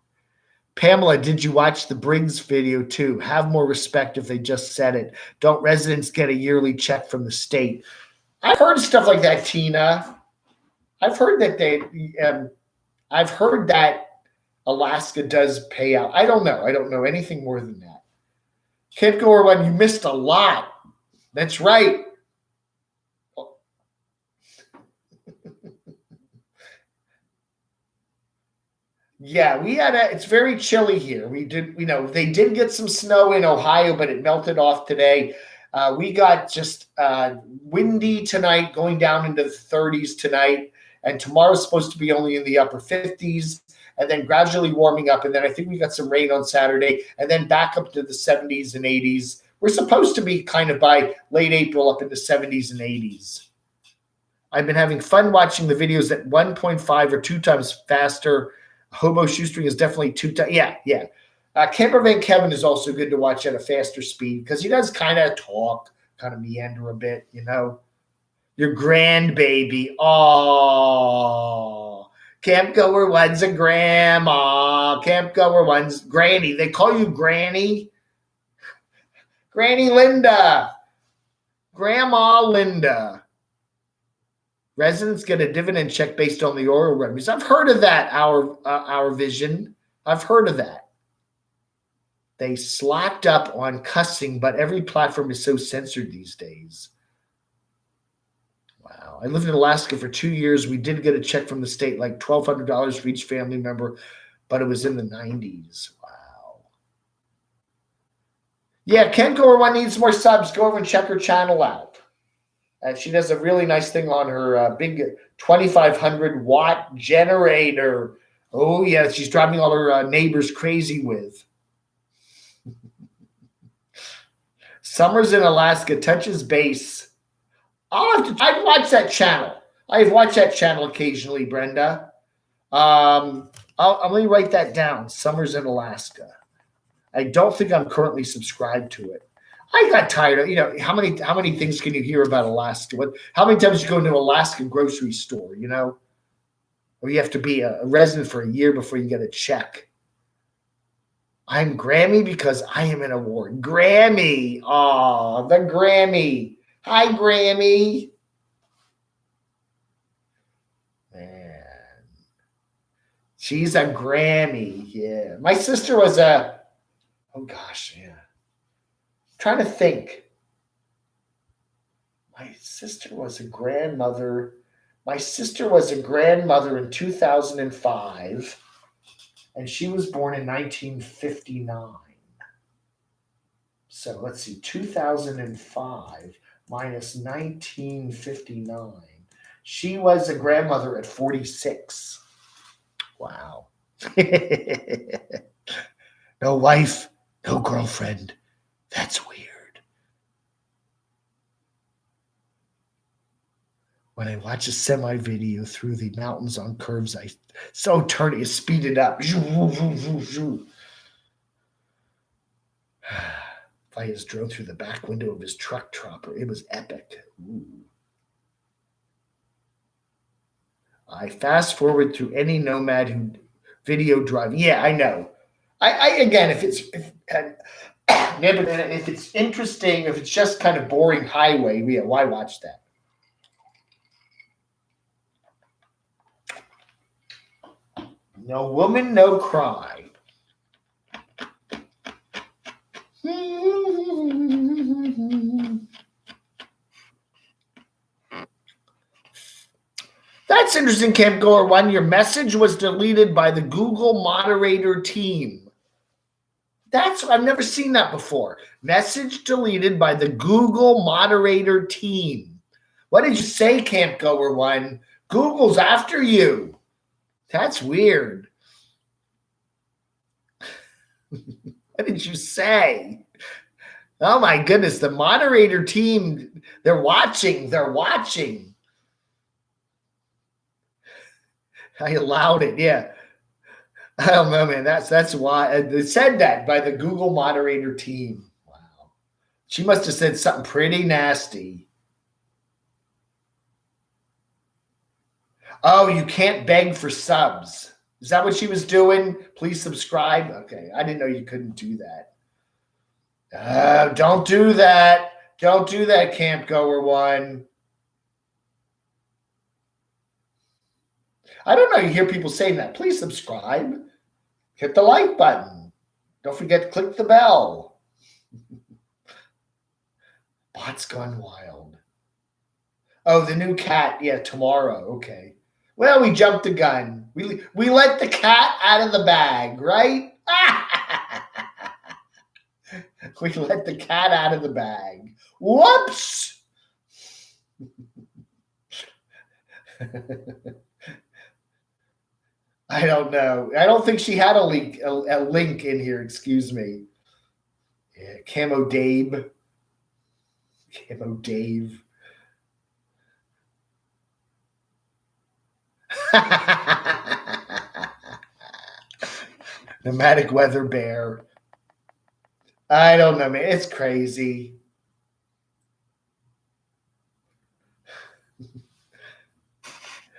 Pamela, did you watch the Briggs video too? Have more respect if they just said it. Don't residents get a yearly check from the state? I've heard stuff like that, Tina. I've heard that I've heard that Alaska does pay out. I don't know. I don't know anything more than that. Can't go around. You missed a lot. That's right. Yeah, it's very chilly here. They did get some snow in Ohio, but it melted off today. We got just windy tonight, going down into the 30s tonight. And tomorrow's supposed to be only in the upper 50s and then gradually warming up. And then I think we got some rain on Saturday and then back up to the 70s and 80s. We're supposed to be kind of by late April up in the 70s and 80s. I've been having fun watching the videos at 1.5 or 2 times faster. Hobo shoestring is definitely 2 times. Yeah. Campervan Kevin is also good to watch at a faster speed because he does kind of talk, kind of meander a bit, Your grandbaby. Oh, can't go where one's a grandma. Can't go where one's granny. They call you Granny. Granny Linda. Grandma Linda. Residents get a dividend check based on the oil revenues. I've heard of that, our vision. I've heard of that. They slacked up on cussing, but every platform is so censored these days. Wow. I lived in Alaska for 2 years. We did get a check from the state, like $1,200 for each family member, but it was in the 90s. Wow. Yeah, Ken Gorwan needs more subs. Go over and check her channel out. She does a really nice thing on her big 2,500 watt generator. Oh, yeah, she's driving all her neighbors crazy with. Summers in Alaska touches base. I've watched that channel. I've watched that channel occasionally, Brenda. Let me write that down. Summers in Alaska. I don't think I'm currently subscribed to it. I got tired of, how many things can you hear about Alaska? How many times you go into an Alaskan grocery store, or you have to be a resident for a year before you get a check. I'm Grammy because I am an award. Grammy. Oh, the Grammy. Hi, Grammy. Man. She's a Grammy. Yeah. My sister was oh gosh, yeah. Trying to think. My sister was a grandmother. My sister was a grandmother in 2005, and she was born in 1959. So let's see, 2005 minus 1959. She was a grandmother at 46. Wow. No wife, no girlfriend. That's weird. When I watch a semi video through the mountains on curves, I so turn it, speed it up. Fly his drone through the back window of his truck tropper. It was epic. Ooh. I fast forward through any nomad who video driving. Yeah, I know. I again, if it's interesting, if it's just kind of boring highway, yeah, why watch that? No woman, no cry. That's interesting, Camp Goer 1. Your message was deleted by the Google moderator team. I've never seen that before. Message deleted by the Google moderator team. What did you say, Camp Goer 1? Google's after you. That's weird. What did you say? Oh my goodness, the moderator team, they're watching. I allowed it, yeah. I don't know, man. That's why they said that by the Google moderator team. Wow. She must have said something pretty nasty. Oh, you can't beg for subs. Is that what she was doing? Please subscribe. Okay, I didn't know you couldn't do that. Don't do that. Don't do that, Camp Goer 1. I don't know. You hear people saying that. Please subscribe. Hit the like button. Don't forget to click the bell. Bot's gone wild. Oh, the new cat. Yeah, tomorrow. Okay. Well, we jumped the gun. We let the cat out of the bag, right? We let the cat out of the bag. Whoops. I don't know. I don't think she had a link in here. Excuse me. Yeah, HUMPDave. HUMPDave. Nomadic weather bear. I don't know, man. It's crazy.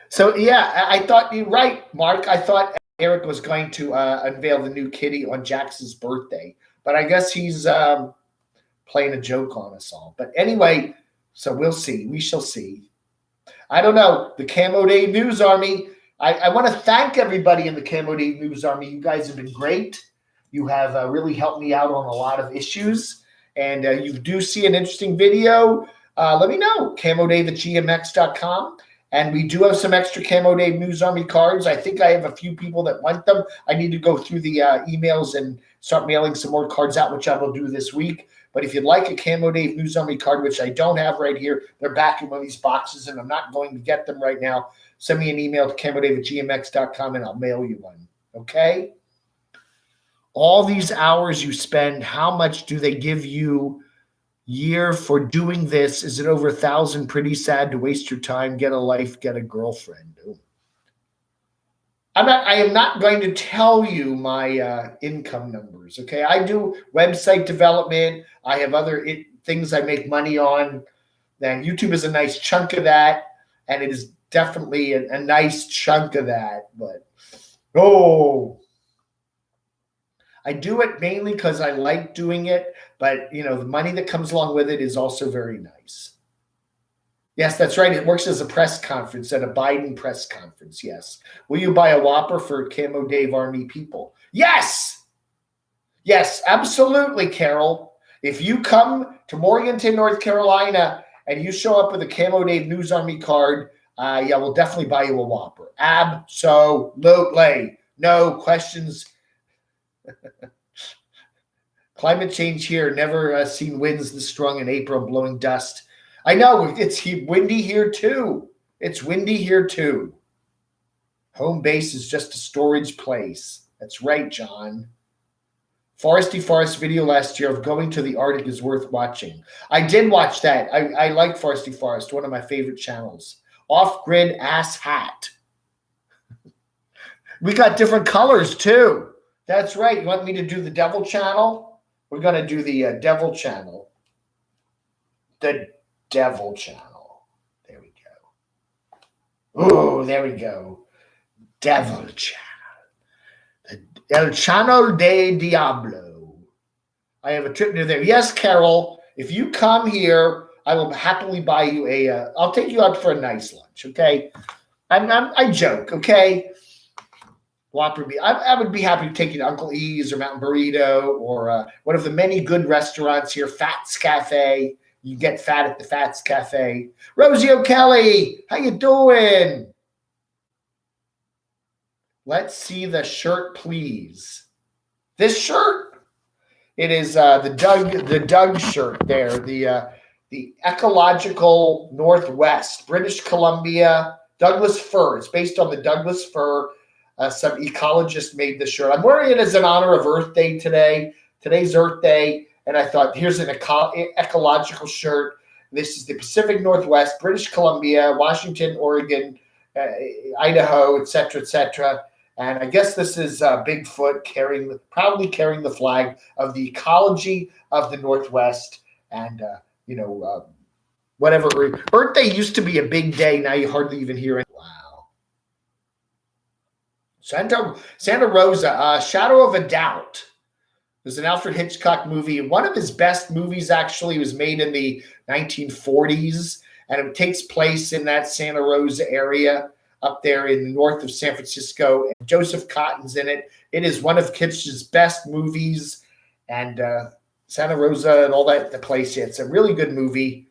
So, yeah, I thought you're right, Mark. I thought Eric was going to unveil the new kitty on Jackson's birthday, but I guess he's playing a joke on us all. But anyway, so we'll see. We shall see. I don't know. The HUMPDave News Army. I want to thank everybody in the HUMPDave News Army. You guys have been great. You have really helped me out on a lot of issues. And you do see an interesting video, let me know. HUMPDave@gmx.com. And we do have some extra HUMPDave News Army cards. I think I have a few people that want them. I need to go through the emails and start mailing some more cards out, which I will do this week. But if you'd like a HUMPDave News Army card, which I don't have right here, they're back in one of these boxes, and I'm not going to get them right now. Send me an email to HUMPDave@gmx.com, and I'll mail you one. Okay? All these hours you spend, how much do they give you year for doing this? Is it over 1,000? Pretty sad to waste your time. Get a life, get a girlfriend. Ooh. I am not going to tell you my income numbers. Okay, I do website development. I have other things I make money on. Then YouTube is a nice chunk of that, and it is definitely a nice chunk of that. But I do it mainly because I like doing it. But the money that comes along with it is also very nice. Yes, that's right. It works as a press conference at a Biden press conference. Yes. Will you buy a Whopper for HUMPDave Army people? Yes. Yes, absolutely, Carol. If you come to Morganton, North Carolina, and you show up with a HUMPDave News Army card, yeah, we'll definitely buy you a Whopper. Absolutely. No questions. Climate change here. Never seen winds this strong in April, blowing dust. I know it's windy here too. It's windy here too. Home base is just a storage place. That's right, John. Foresty Forest video last year of going to the Arctic is worth watching. I did watch that. I like Foresty Forest, one of my favorite channels. Off-grid ass hat. We got different colors too. That's right. You want me to do the devil channel? We're going to do the Devil Channel. The Devil Channel. There we go. Oh, there we go. Devil Channel. El Channel de Diablo. I have a trip near there. Yes, Carol, if you come here, I will happily buy you I'll take you out for a nice lunch, okay? I joke, okay? Whopper beef. I would be happy to take you to Uncle E's or Mountain Burrito or one of the many good restaurants here, Fats Cafe. You get fat at the Fats Cafe. Rosie O'Kelly, how you doing? Let's see the shirt, please. This shirt, it is the Doug shirt there. The Ecological Northwest, British Columbia, Douglas fir. It's based on the Douglas fir. Some ecologist made this shirt. I'm wearing it as an honor of Earth Day today. Today's Earth Day, and I thought, here's an ecological shirt. This is the Pacific Northwest, British Columbia, Washington, Oregon, Idaho, etc., etc. And I guess this is Bigfoot proudly carrying the flag of the ecology of the Northwest. And, whatever. Earth Day used to be a big day. Now you hardly even hear it. Wow. Santa Rosa, Shadow of a Doubt. There's an Alfred Hitchcock movie. One of his best movies, actually, was made in the 1940s, and it takes place in that Santa Rosa area up there in the north of San Francisco. And Joseph Cotton's in it. It is one of Kitsch's best movies, and Santa Rosa and all that, the place. Yeah, it's a really good movie.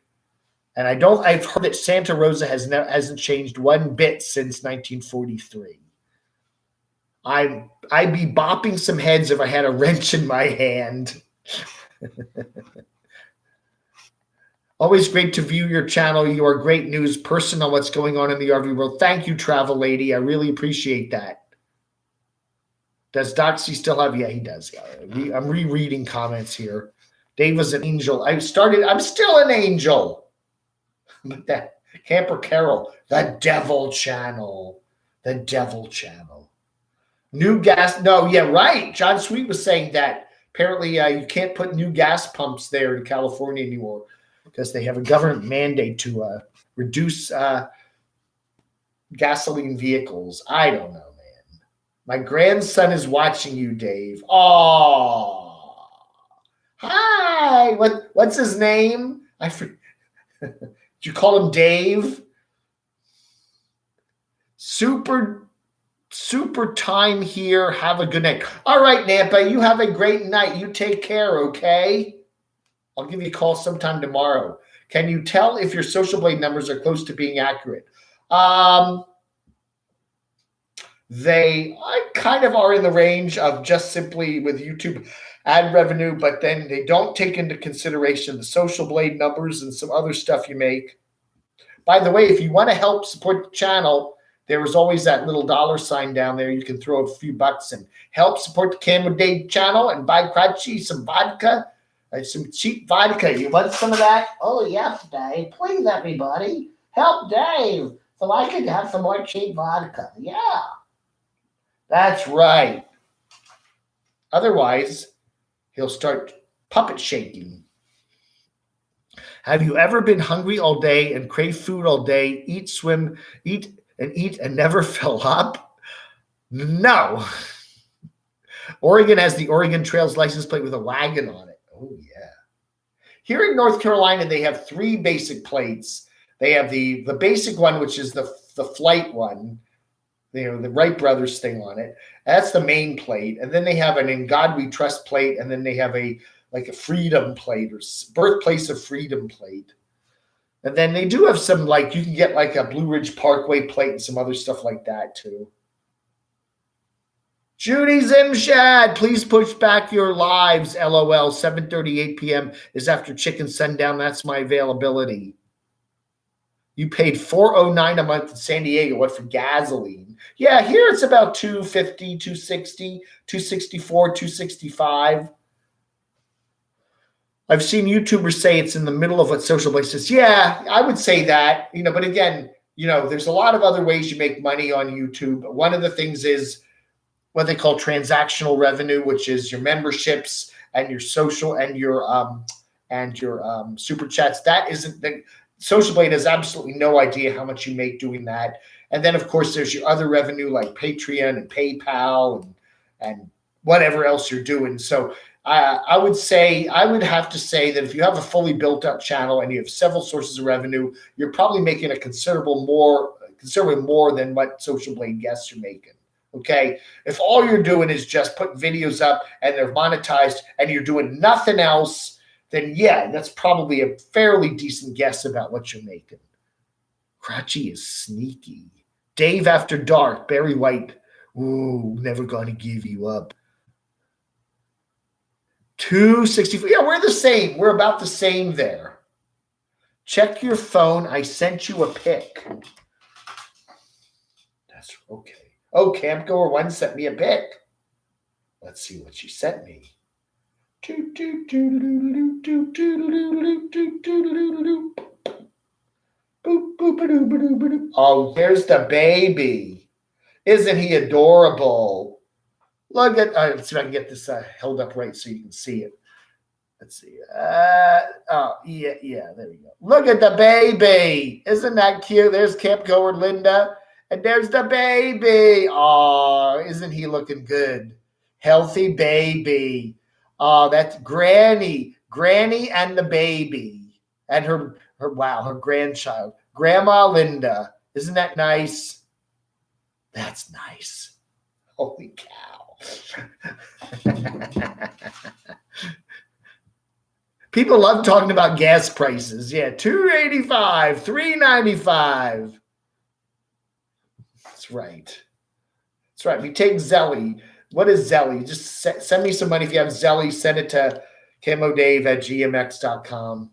And I've heard that Santa Rosa hasn't changed one bit since 1943. I'd be bopping some heads if I had a wrench in my hand. Always great to view your channel. You are great news person on what's going on in the RV world. Thank you, Travel Lady. I really appreciate that. Does Doxy still have? Yeah, he does. I'm rereading comments here. Dave was an angel. I'm still an angel. But that Camper Carol, the Devil Channel. The Devil Channel. New gas. No, yeah, right. John Sweet was saying that. Apparently, you can't put new gas pumps there in California anymore because they have a government mandate to reduce gasoline vehicles. I don't know, man. My grandson is watching you, Dave. Oh, hi. What's his name? Did you call him Dave? Super time here. Have a good night. All right, Nampa, you have a great night. You take care, okay? I'll give you a call sometime tomorrow. Can you tell if your Social Blade numbers are close to being accurate? They kind of are in the range of just simply with YouTube ad revenue, but then they don't take into consideration the Social Blade numbers and some other stuff you make. By the way, if you want to help support the channel, there is always that little $ down there. You can throw a few bucks and help support the HUMPDave channel and buy Crunchy some vodka, some cheap vodka. You want some of that? Oh, yes, Dave. Please, everybody. Help Dave so I can have some more cheap vodka. Yeah. That's right. Otherwise, he'll start puppet shaking. Have you ever been hungry all day and crave food all day, eat, swim, eat, and never fill up? No. Oregon has the Oregon Trails license plate with a wagon on it. Oh, yeah. Here in North Carolina, they have 3 basic plates. They have the basic one, which is the flight one, the Wright Brothers thing on it. That's the main plate. And then they have an In God We Trust plate, and then they have a freedom plate or birthplace of freedom plate. And then they do have some, you can get a Blue Ridge Parkway plate and some other stuff like that too. Judy Zimshad, please push back your lives. LOL, 7:38 p.m. is after chicken sundown. That's my availability. You paid $409 a month in San Diego. What for gasoline? Yeah, here it's about $250, $260, $264, $265. I've seen YouTubers say it's in the middle of what Social Blade says. Yeah, I would say that, but again, there's a lot of other ways you make money on YouTube. One of the things is what they call transactional revenue, which is your memberships and your social and your super chats. That isn't the Social Blade has absolutely no idea how much you make doing that. And then of course there's your other revenue like Patreon and PayPal and whatever else you're doing. So I would have to say that if you have a fully built up channel and you have several sources of revenue, you're probably making a considerably more than what Social Blade guests are making. Okay. If all you're doing is just putting videos up and they're monetized and you're doing nothing else, then yeah, that's probably a fairly decent guess about what you're making. Crotchy is sneaky. Dave After Dark, Barry White. Ooh, never gonna give you up. 264. Yeah, we're the same. We're about the same there. Check your phone. I sent you a pic. That's okay. Oh, Campgoer 1 sent me a pic. Let's see what she sent me. Oh, there's the baby. Isn't he adorable? Look at, let's see if I can get this held up right so you can see it. Let's see. Oh, yeah, there we go. Look at the baby. Isn't that cute? There's Campgoer Linda. And there's the baby. Oh, isn't he looking good? Healthy baby. Oh, that's Granny. Granny and the baby. And her grandchild. Grandma Linda. Isn't that nice? That's nice. Holy cow. People love talking about gas prices. Yeah, $2.85, $3.95. That's right. That's right. We take Zelly. What is Zelly? Just send me some money if you have Zelly. Send it to camodave@gmx.com.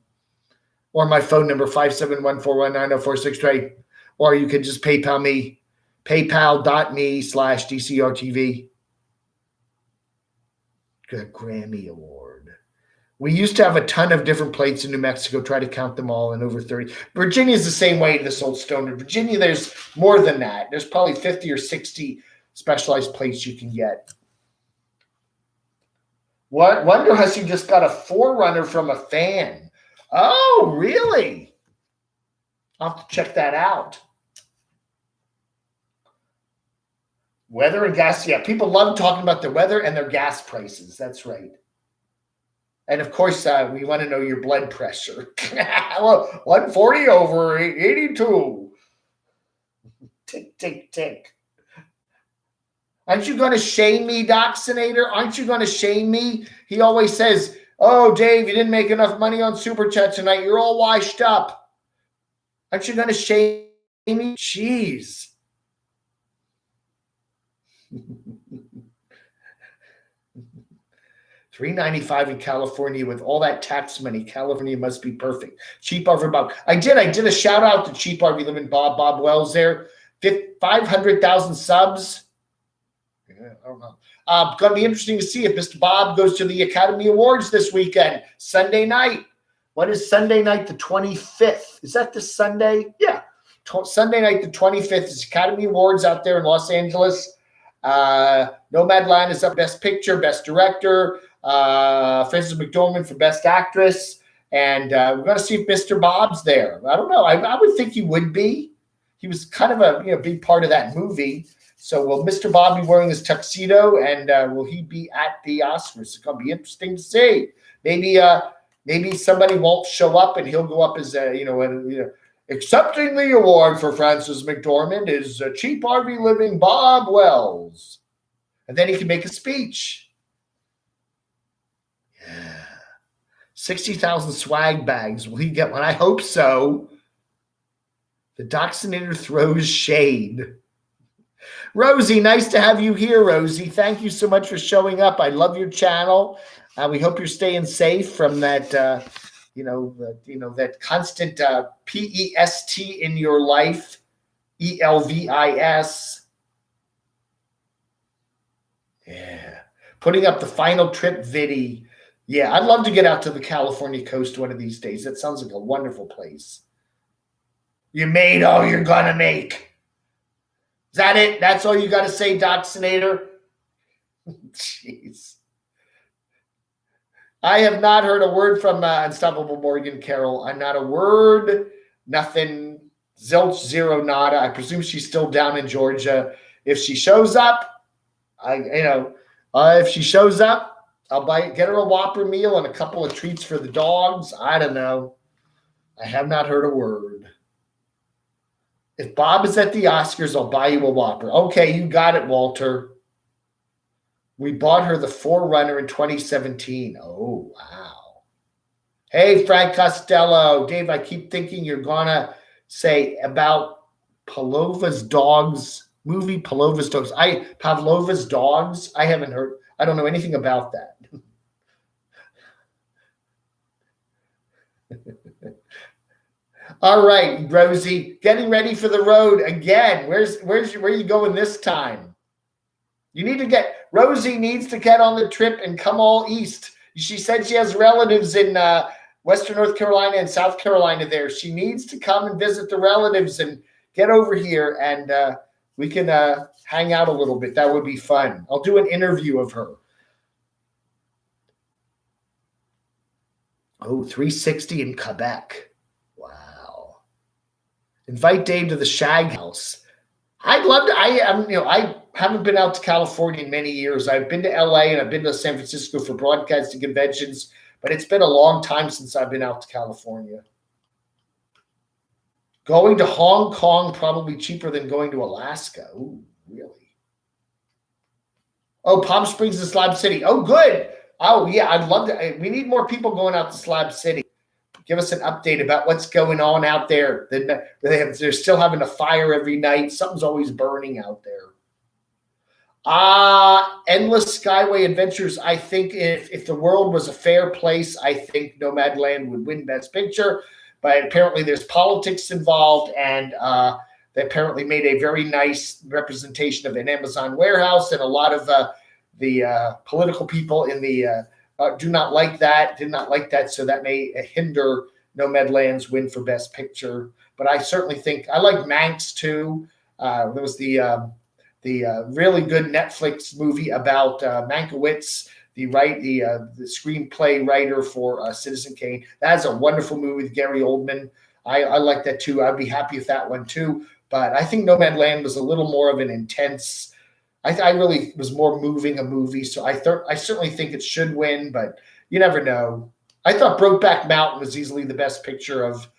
Or my phone number, 571-419-0463. Or you can just PayPal me, paypal.me/DCRTV. Good Grammy Award. We used to have a ton of different plates in New Mexico. Try to count them all in over 30. Virginia is the same way, this old stoner. Virginia, there's more than that. There's probably 50 or 60 specialized plates you can get. What? Wonder Hussy just got a Forerunner from a fan. Oh, really? I'll have to check that out. Weather and gas. Yeah, people love talking about the weather and their gas prices. That's right. And of course, we want to know your blood pressure. Well, 140 over 82. Tick, tick, tick. Aren't you going to shame me, Doxinator? Aren't you going to shame me? He always says, oh, Dave, you didn't make enough money on Super Chat tonight. You're all washed up. Aren't you going to shame me? Jeez. $3.95 in California with all that tax money. California must be perfect. Cheap RV Bob. I did a shout out to Cheap RV Living Bob Wells there. 500,000 subs. Yeah, I don't know. Going to be interesting to see if Mr. Bob goes to the Academy Awards this weekend, Sunday night. What is Sunday night, the 25th? Is that this Sunday? Yeah. Sunday night, the 25th is Academy Awards out there in Los Angeles. Nomadland is up Best Picture, Best Director. Frances McDormand for Best Actress. And we're going to see if Mr. Bob's there. I don't know. I would think he would be. He was kind of a big part of that movie. So will Mr. Bob be wearing his tuxedo, and will he be at the Oscars? It's going to be interesting to see. Maybe somebody won't show up, and he'll go up as accepting the award for Frances McDormand is Cheap RV Living Bob Wells, and then he can make a speech. Yeah, 60,000 swag bags. Will he get one? I hope so. The Doxinator throws shade. Rosie, nice to have you here, Rosie. Thank you so much for showing up. I love your channel. We hope you're staying safe from that, that constant PEST in your life, ELVIS. Yeah, putting up the final trip video. Yeah, I'd love to get out to the California coast one of these days. That sounds like a wonderful place. You made all you're gonna make. Is that it? That's all you got to say, Doxinator? Jeez. I have not heard a word from Unstoppable Morgan Carroll. I'm not a word, nothing, zilch, zero, nada. I presume she's still down in Georgia. If she shows up, if she shows up, I'll get her a Whopper meal and a couple of treats for the dogs. I don't know. I have not heard a word. If Bob is at the Oscars, I'll buy you a Whopper. Okay, you got it, Walter. We bought her the 4Runner in 2017. Oh, wow. Hey, Frank Costello. Dave, I keep thinking you're going to say about Pavlova's dogs, movie Pavlova's dogs. Pavlova's dogs. I haven't heard. I don't know anything about that. All right, Rosie, getting ready for the road again. Where are you going this time? Rosie needs to get on the trip and come all east. She said she has relatives in Western North Carolina and South Carolina there. She needs to come and visit the relatives and get over here, and we can hang out a little bit. That would be fun. I'll do an interview of her. Oh, 360 in Quebec. Wow. Invite Dave to the Shag House. I'd love to. I haven't been out to California in many years. I've been to LA and I've been to San Francisco for broadcasting conventions, but it's been a long time since I've been out to California. Going to Hong Kong, probably cheaper than going to Alaska. Ooh, really? Oh, Palm Springs and Slab City. Oh, good. Oh, yeah, I'd love to. We need more people going out to Slab City. Give us an update about what's going on out there. They're still having a fire every night. Something's always burning out there. Endless Skyway Adventures. I think if the world was a fair place, I think Nomadland would win Best Picture. But apparently there's politics involved, and they apparently made a very nice representation of an Amazon warehouse, and a lot of the political people in the did not like that, so that may hinder Nomadland's win for Best Picture. But I certainly think I like Manx too. There was the really good Netflix movie about Mankiewicz, the screenplay writer for Citizen Kane. That's a wonderful movie with Gary Oldman. I like that too. I'd be happy with that one too. But I think Nomadland was a little more of an intense. I really was more moving a movie, so I certainly think it should win, but you never know. I thought Brokeback Mountain was easily the best picture of,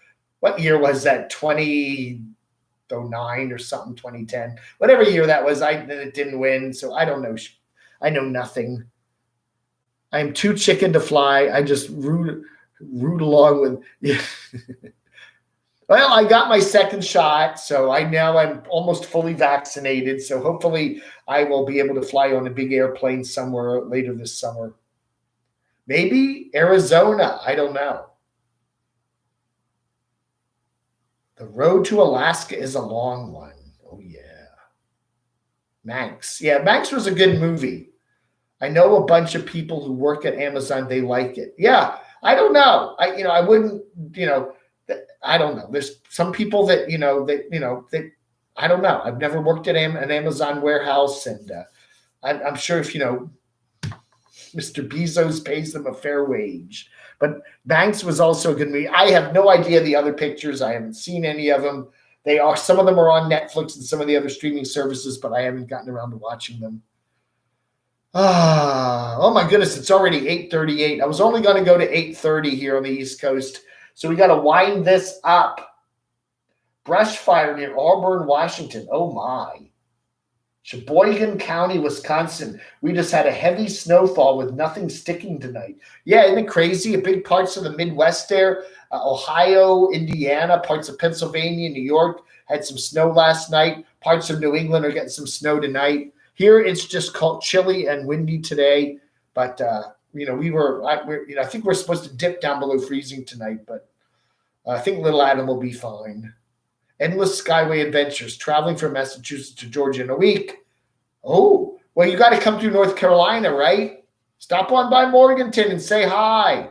what year was that? 2009 or something, 2010, whatever year that was. It didn't win, so I don't know. I know nothing. I am too chicken to fly. I just root along with. Yeah. Well, I got my second shot, so I'm almost fully vaccinated. So hopefully I will be able to fly on a big airplane somewhere later this summer. Maybe Arizona. I don't know. The road to Alaska is a long one. Oh, yeah. Manx. Yeah, Manx was a good movie. I know a bunch of people who work at Amazon. They like it. Yeah, I don't know. I wouldn't, I don't know. There's some people that I don't know. I've never worked at an Amazon warehouse, and I'm sure if Mr. Bezos pays them a fair wage. But Banks was also a good movie. I have no idea the other pictures. I haven't seen any of them. Some of them are on Netflix and some of the other streaming services, but I haven't gotten around to watching them. Oh my goodness, it's already 8:38. I was only going to go to 8:30 here on the East Coast. So we got to wind this up. Brush fire near Auburn, Washington. Oh, my. Sheboygan County, Wisconsin. We just had a heavy snowfall with nothing sticking tonight. Yeah, isn't it crazy? Big parts of the Midwest there. Ohio, Indiana, parts of Pennsylvania, New York had some snow last night. Parts of New England are getting some snow tonight. Here it's just chilly and windy today. But I think we're supposed to dip down below freezing tonight, but I think little Adam will be fine. Endless Skyway Adventures, traveling from Massachusetts to Georgia in a week. Oh, well, you got to come through North Carolina, right? Stop on by Morganton and say hi.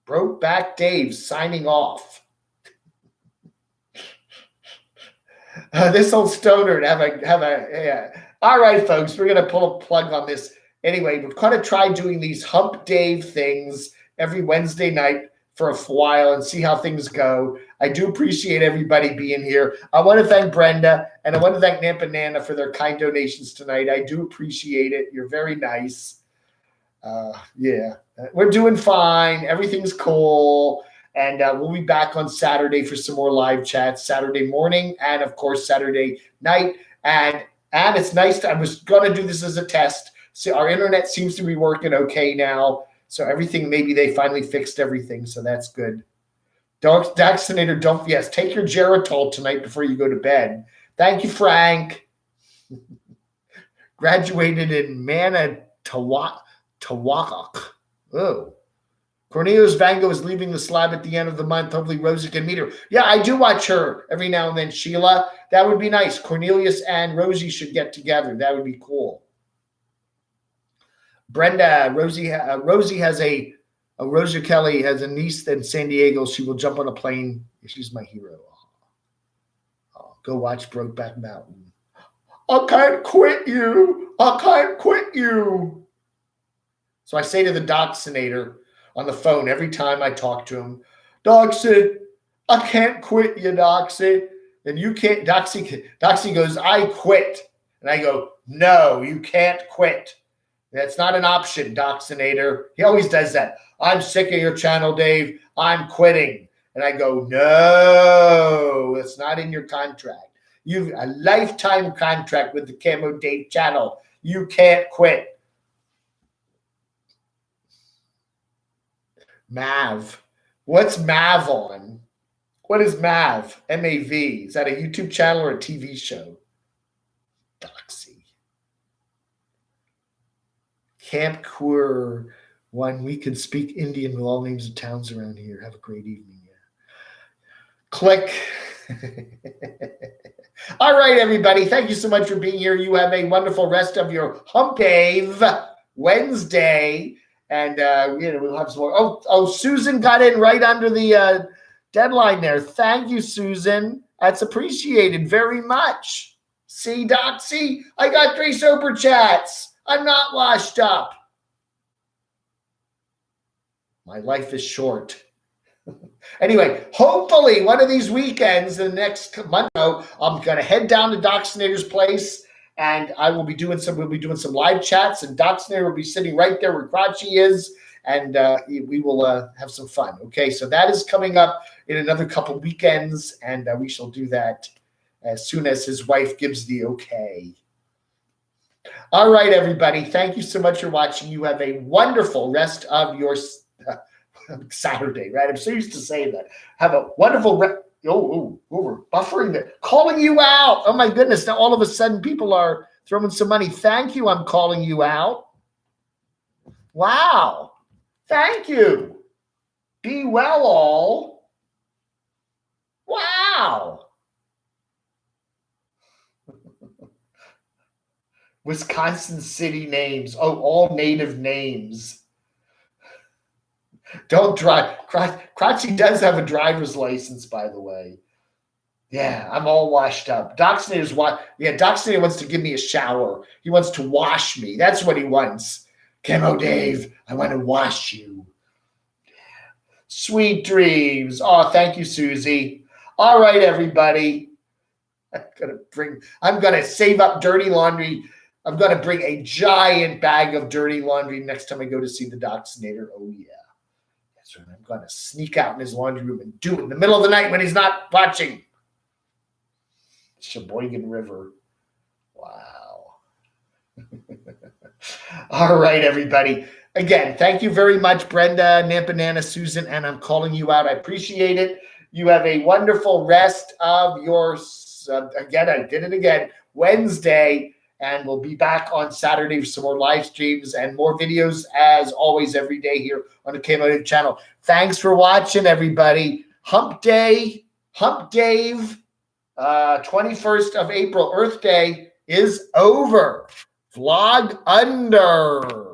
Brokeback Dave signing off. This old stoner have a. Yeah. All right, folks, we're going to pull a plug on this. Anyway, we're going to try doing these Hump Dave things every Wednesday night for a while and see how things go. I do appreciate everybody being here. I want to thank Brenda and I want to thank Namp and Nana for their kind donations tonight. I do appreciate it. You're very nice. Yeah, we're doing fine. Everything's cool. And we'll be back on Saturday for some more live chats, Saturday morning and, of course, Saturday night. And it's nice. I was going to do this as a test. So our internet seems to be working okay now. So everything, maybe they finally fixed everything. So that's good. Vaccinator, yes, take your Geritol tonight before you go to bed. Thank you, Frank. Graduated in Manitowocok. Oh. Cornelius Vango is leaving the slab at the end of the month. Hopefully Rosie can meet her. Yeah, I do watch her every now and then, Sheila. That would be nice. Cornelius and Rosie should get together. That would be cool. Brenda, Rosie has Rosa Kelly has a niece in San Diego. She will jump on a plane. She's my hero. Oh, go watch Brokeback Mountain. I can't quit you. I can't quit you. So I say to the Vaccinator on the phone every time I talk to him, Doxy, I can't quit you, Doxy. And you can't, Doxy goes, I quit. And I go, no, you can't quit. That's not an option, Vaccinator. He always does that. I'm sick of your channel, Dave. I'm quitting. And I go, no, it's not in your contract. You've a lifetime contract with the Camo Dave channel. You can't quit. Mav. What's Mav on? What is Mav? M-A-V. Is that a YouTube channel or a TV show? Doxy. Camp Queer. One, we can speak Indian with all names of towns around here. Have a great evening. Yeah. Click. All right, everybody. Thank you so much for being here. You have a wonderful rest of your HUMPDave Wednesday. And we'll have some more. Oh, Susan got in right under the deadline there. Thank you, Susan. That's appreciated very much. See, Doxy, I got 3 super chats. I'm not washed up. My life is short. Anyway, hopefully one of these weekends, the next month, I'm going to head down to Vaccinator's place, and we'll be doing some live chats, and Vaccinator will be sitting right there where Crotchy is, and we will have some fun. Okay, so that is coming up in another couple weekends, and we shall do that as soon as his wife gives the okay. All right, everybody. Thank you so much for watching. You have a wonderful rest of your Saturday, right? I'm so used to saying that. Have a wonderful we're buffering that. Calling you out. Oh, my goodness. Now, all of a sudden, people are throwing some money. Thank you. I'm calling you out. Wow. Thank you. Be well, all. Wow. Wisconsin city names. Oh, all native names. Don't drive. Crotchy does have a driver's license, by the way. Yeah, I'm all washed up. Vaccinator wants to give me a shower. He wants to wash me. That's what he wants. Camo Dave, I want to wash you. Sweet dreams. Oh, thank you, Susie. All right, everybody. I'm gonna save up dirty laundry. I'm gonna bring a giant bag of dirty laundry next time I go to see the Vaccinator. Oh yeah. That's right. I'm gonna sneak out in his laundry room and do it in the middle of the night when he's not watching. Sheboygan River. Wow. All right, everybody. Again, thank you very much, Brenda, Nampanana, Susan, and I'm calling you out. I appreciate it. You have a wonderful rest of your, again, I did it again, Wednesday, and we'll be back on Saturday for some more live streams and more videos, as always, every day here on the Camo channel. Thanks for watching, everybody. Hump Dave, 21st of April, Earth Day, is over. Vlog under.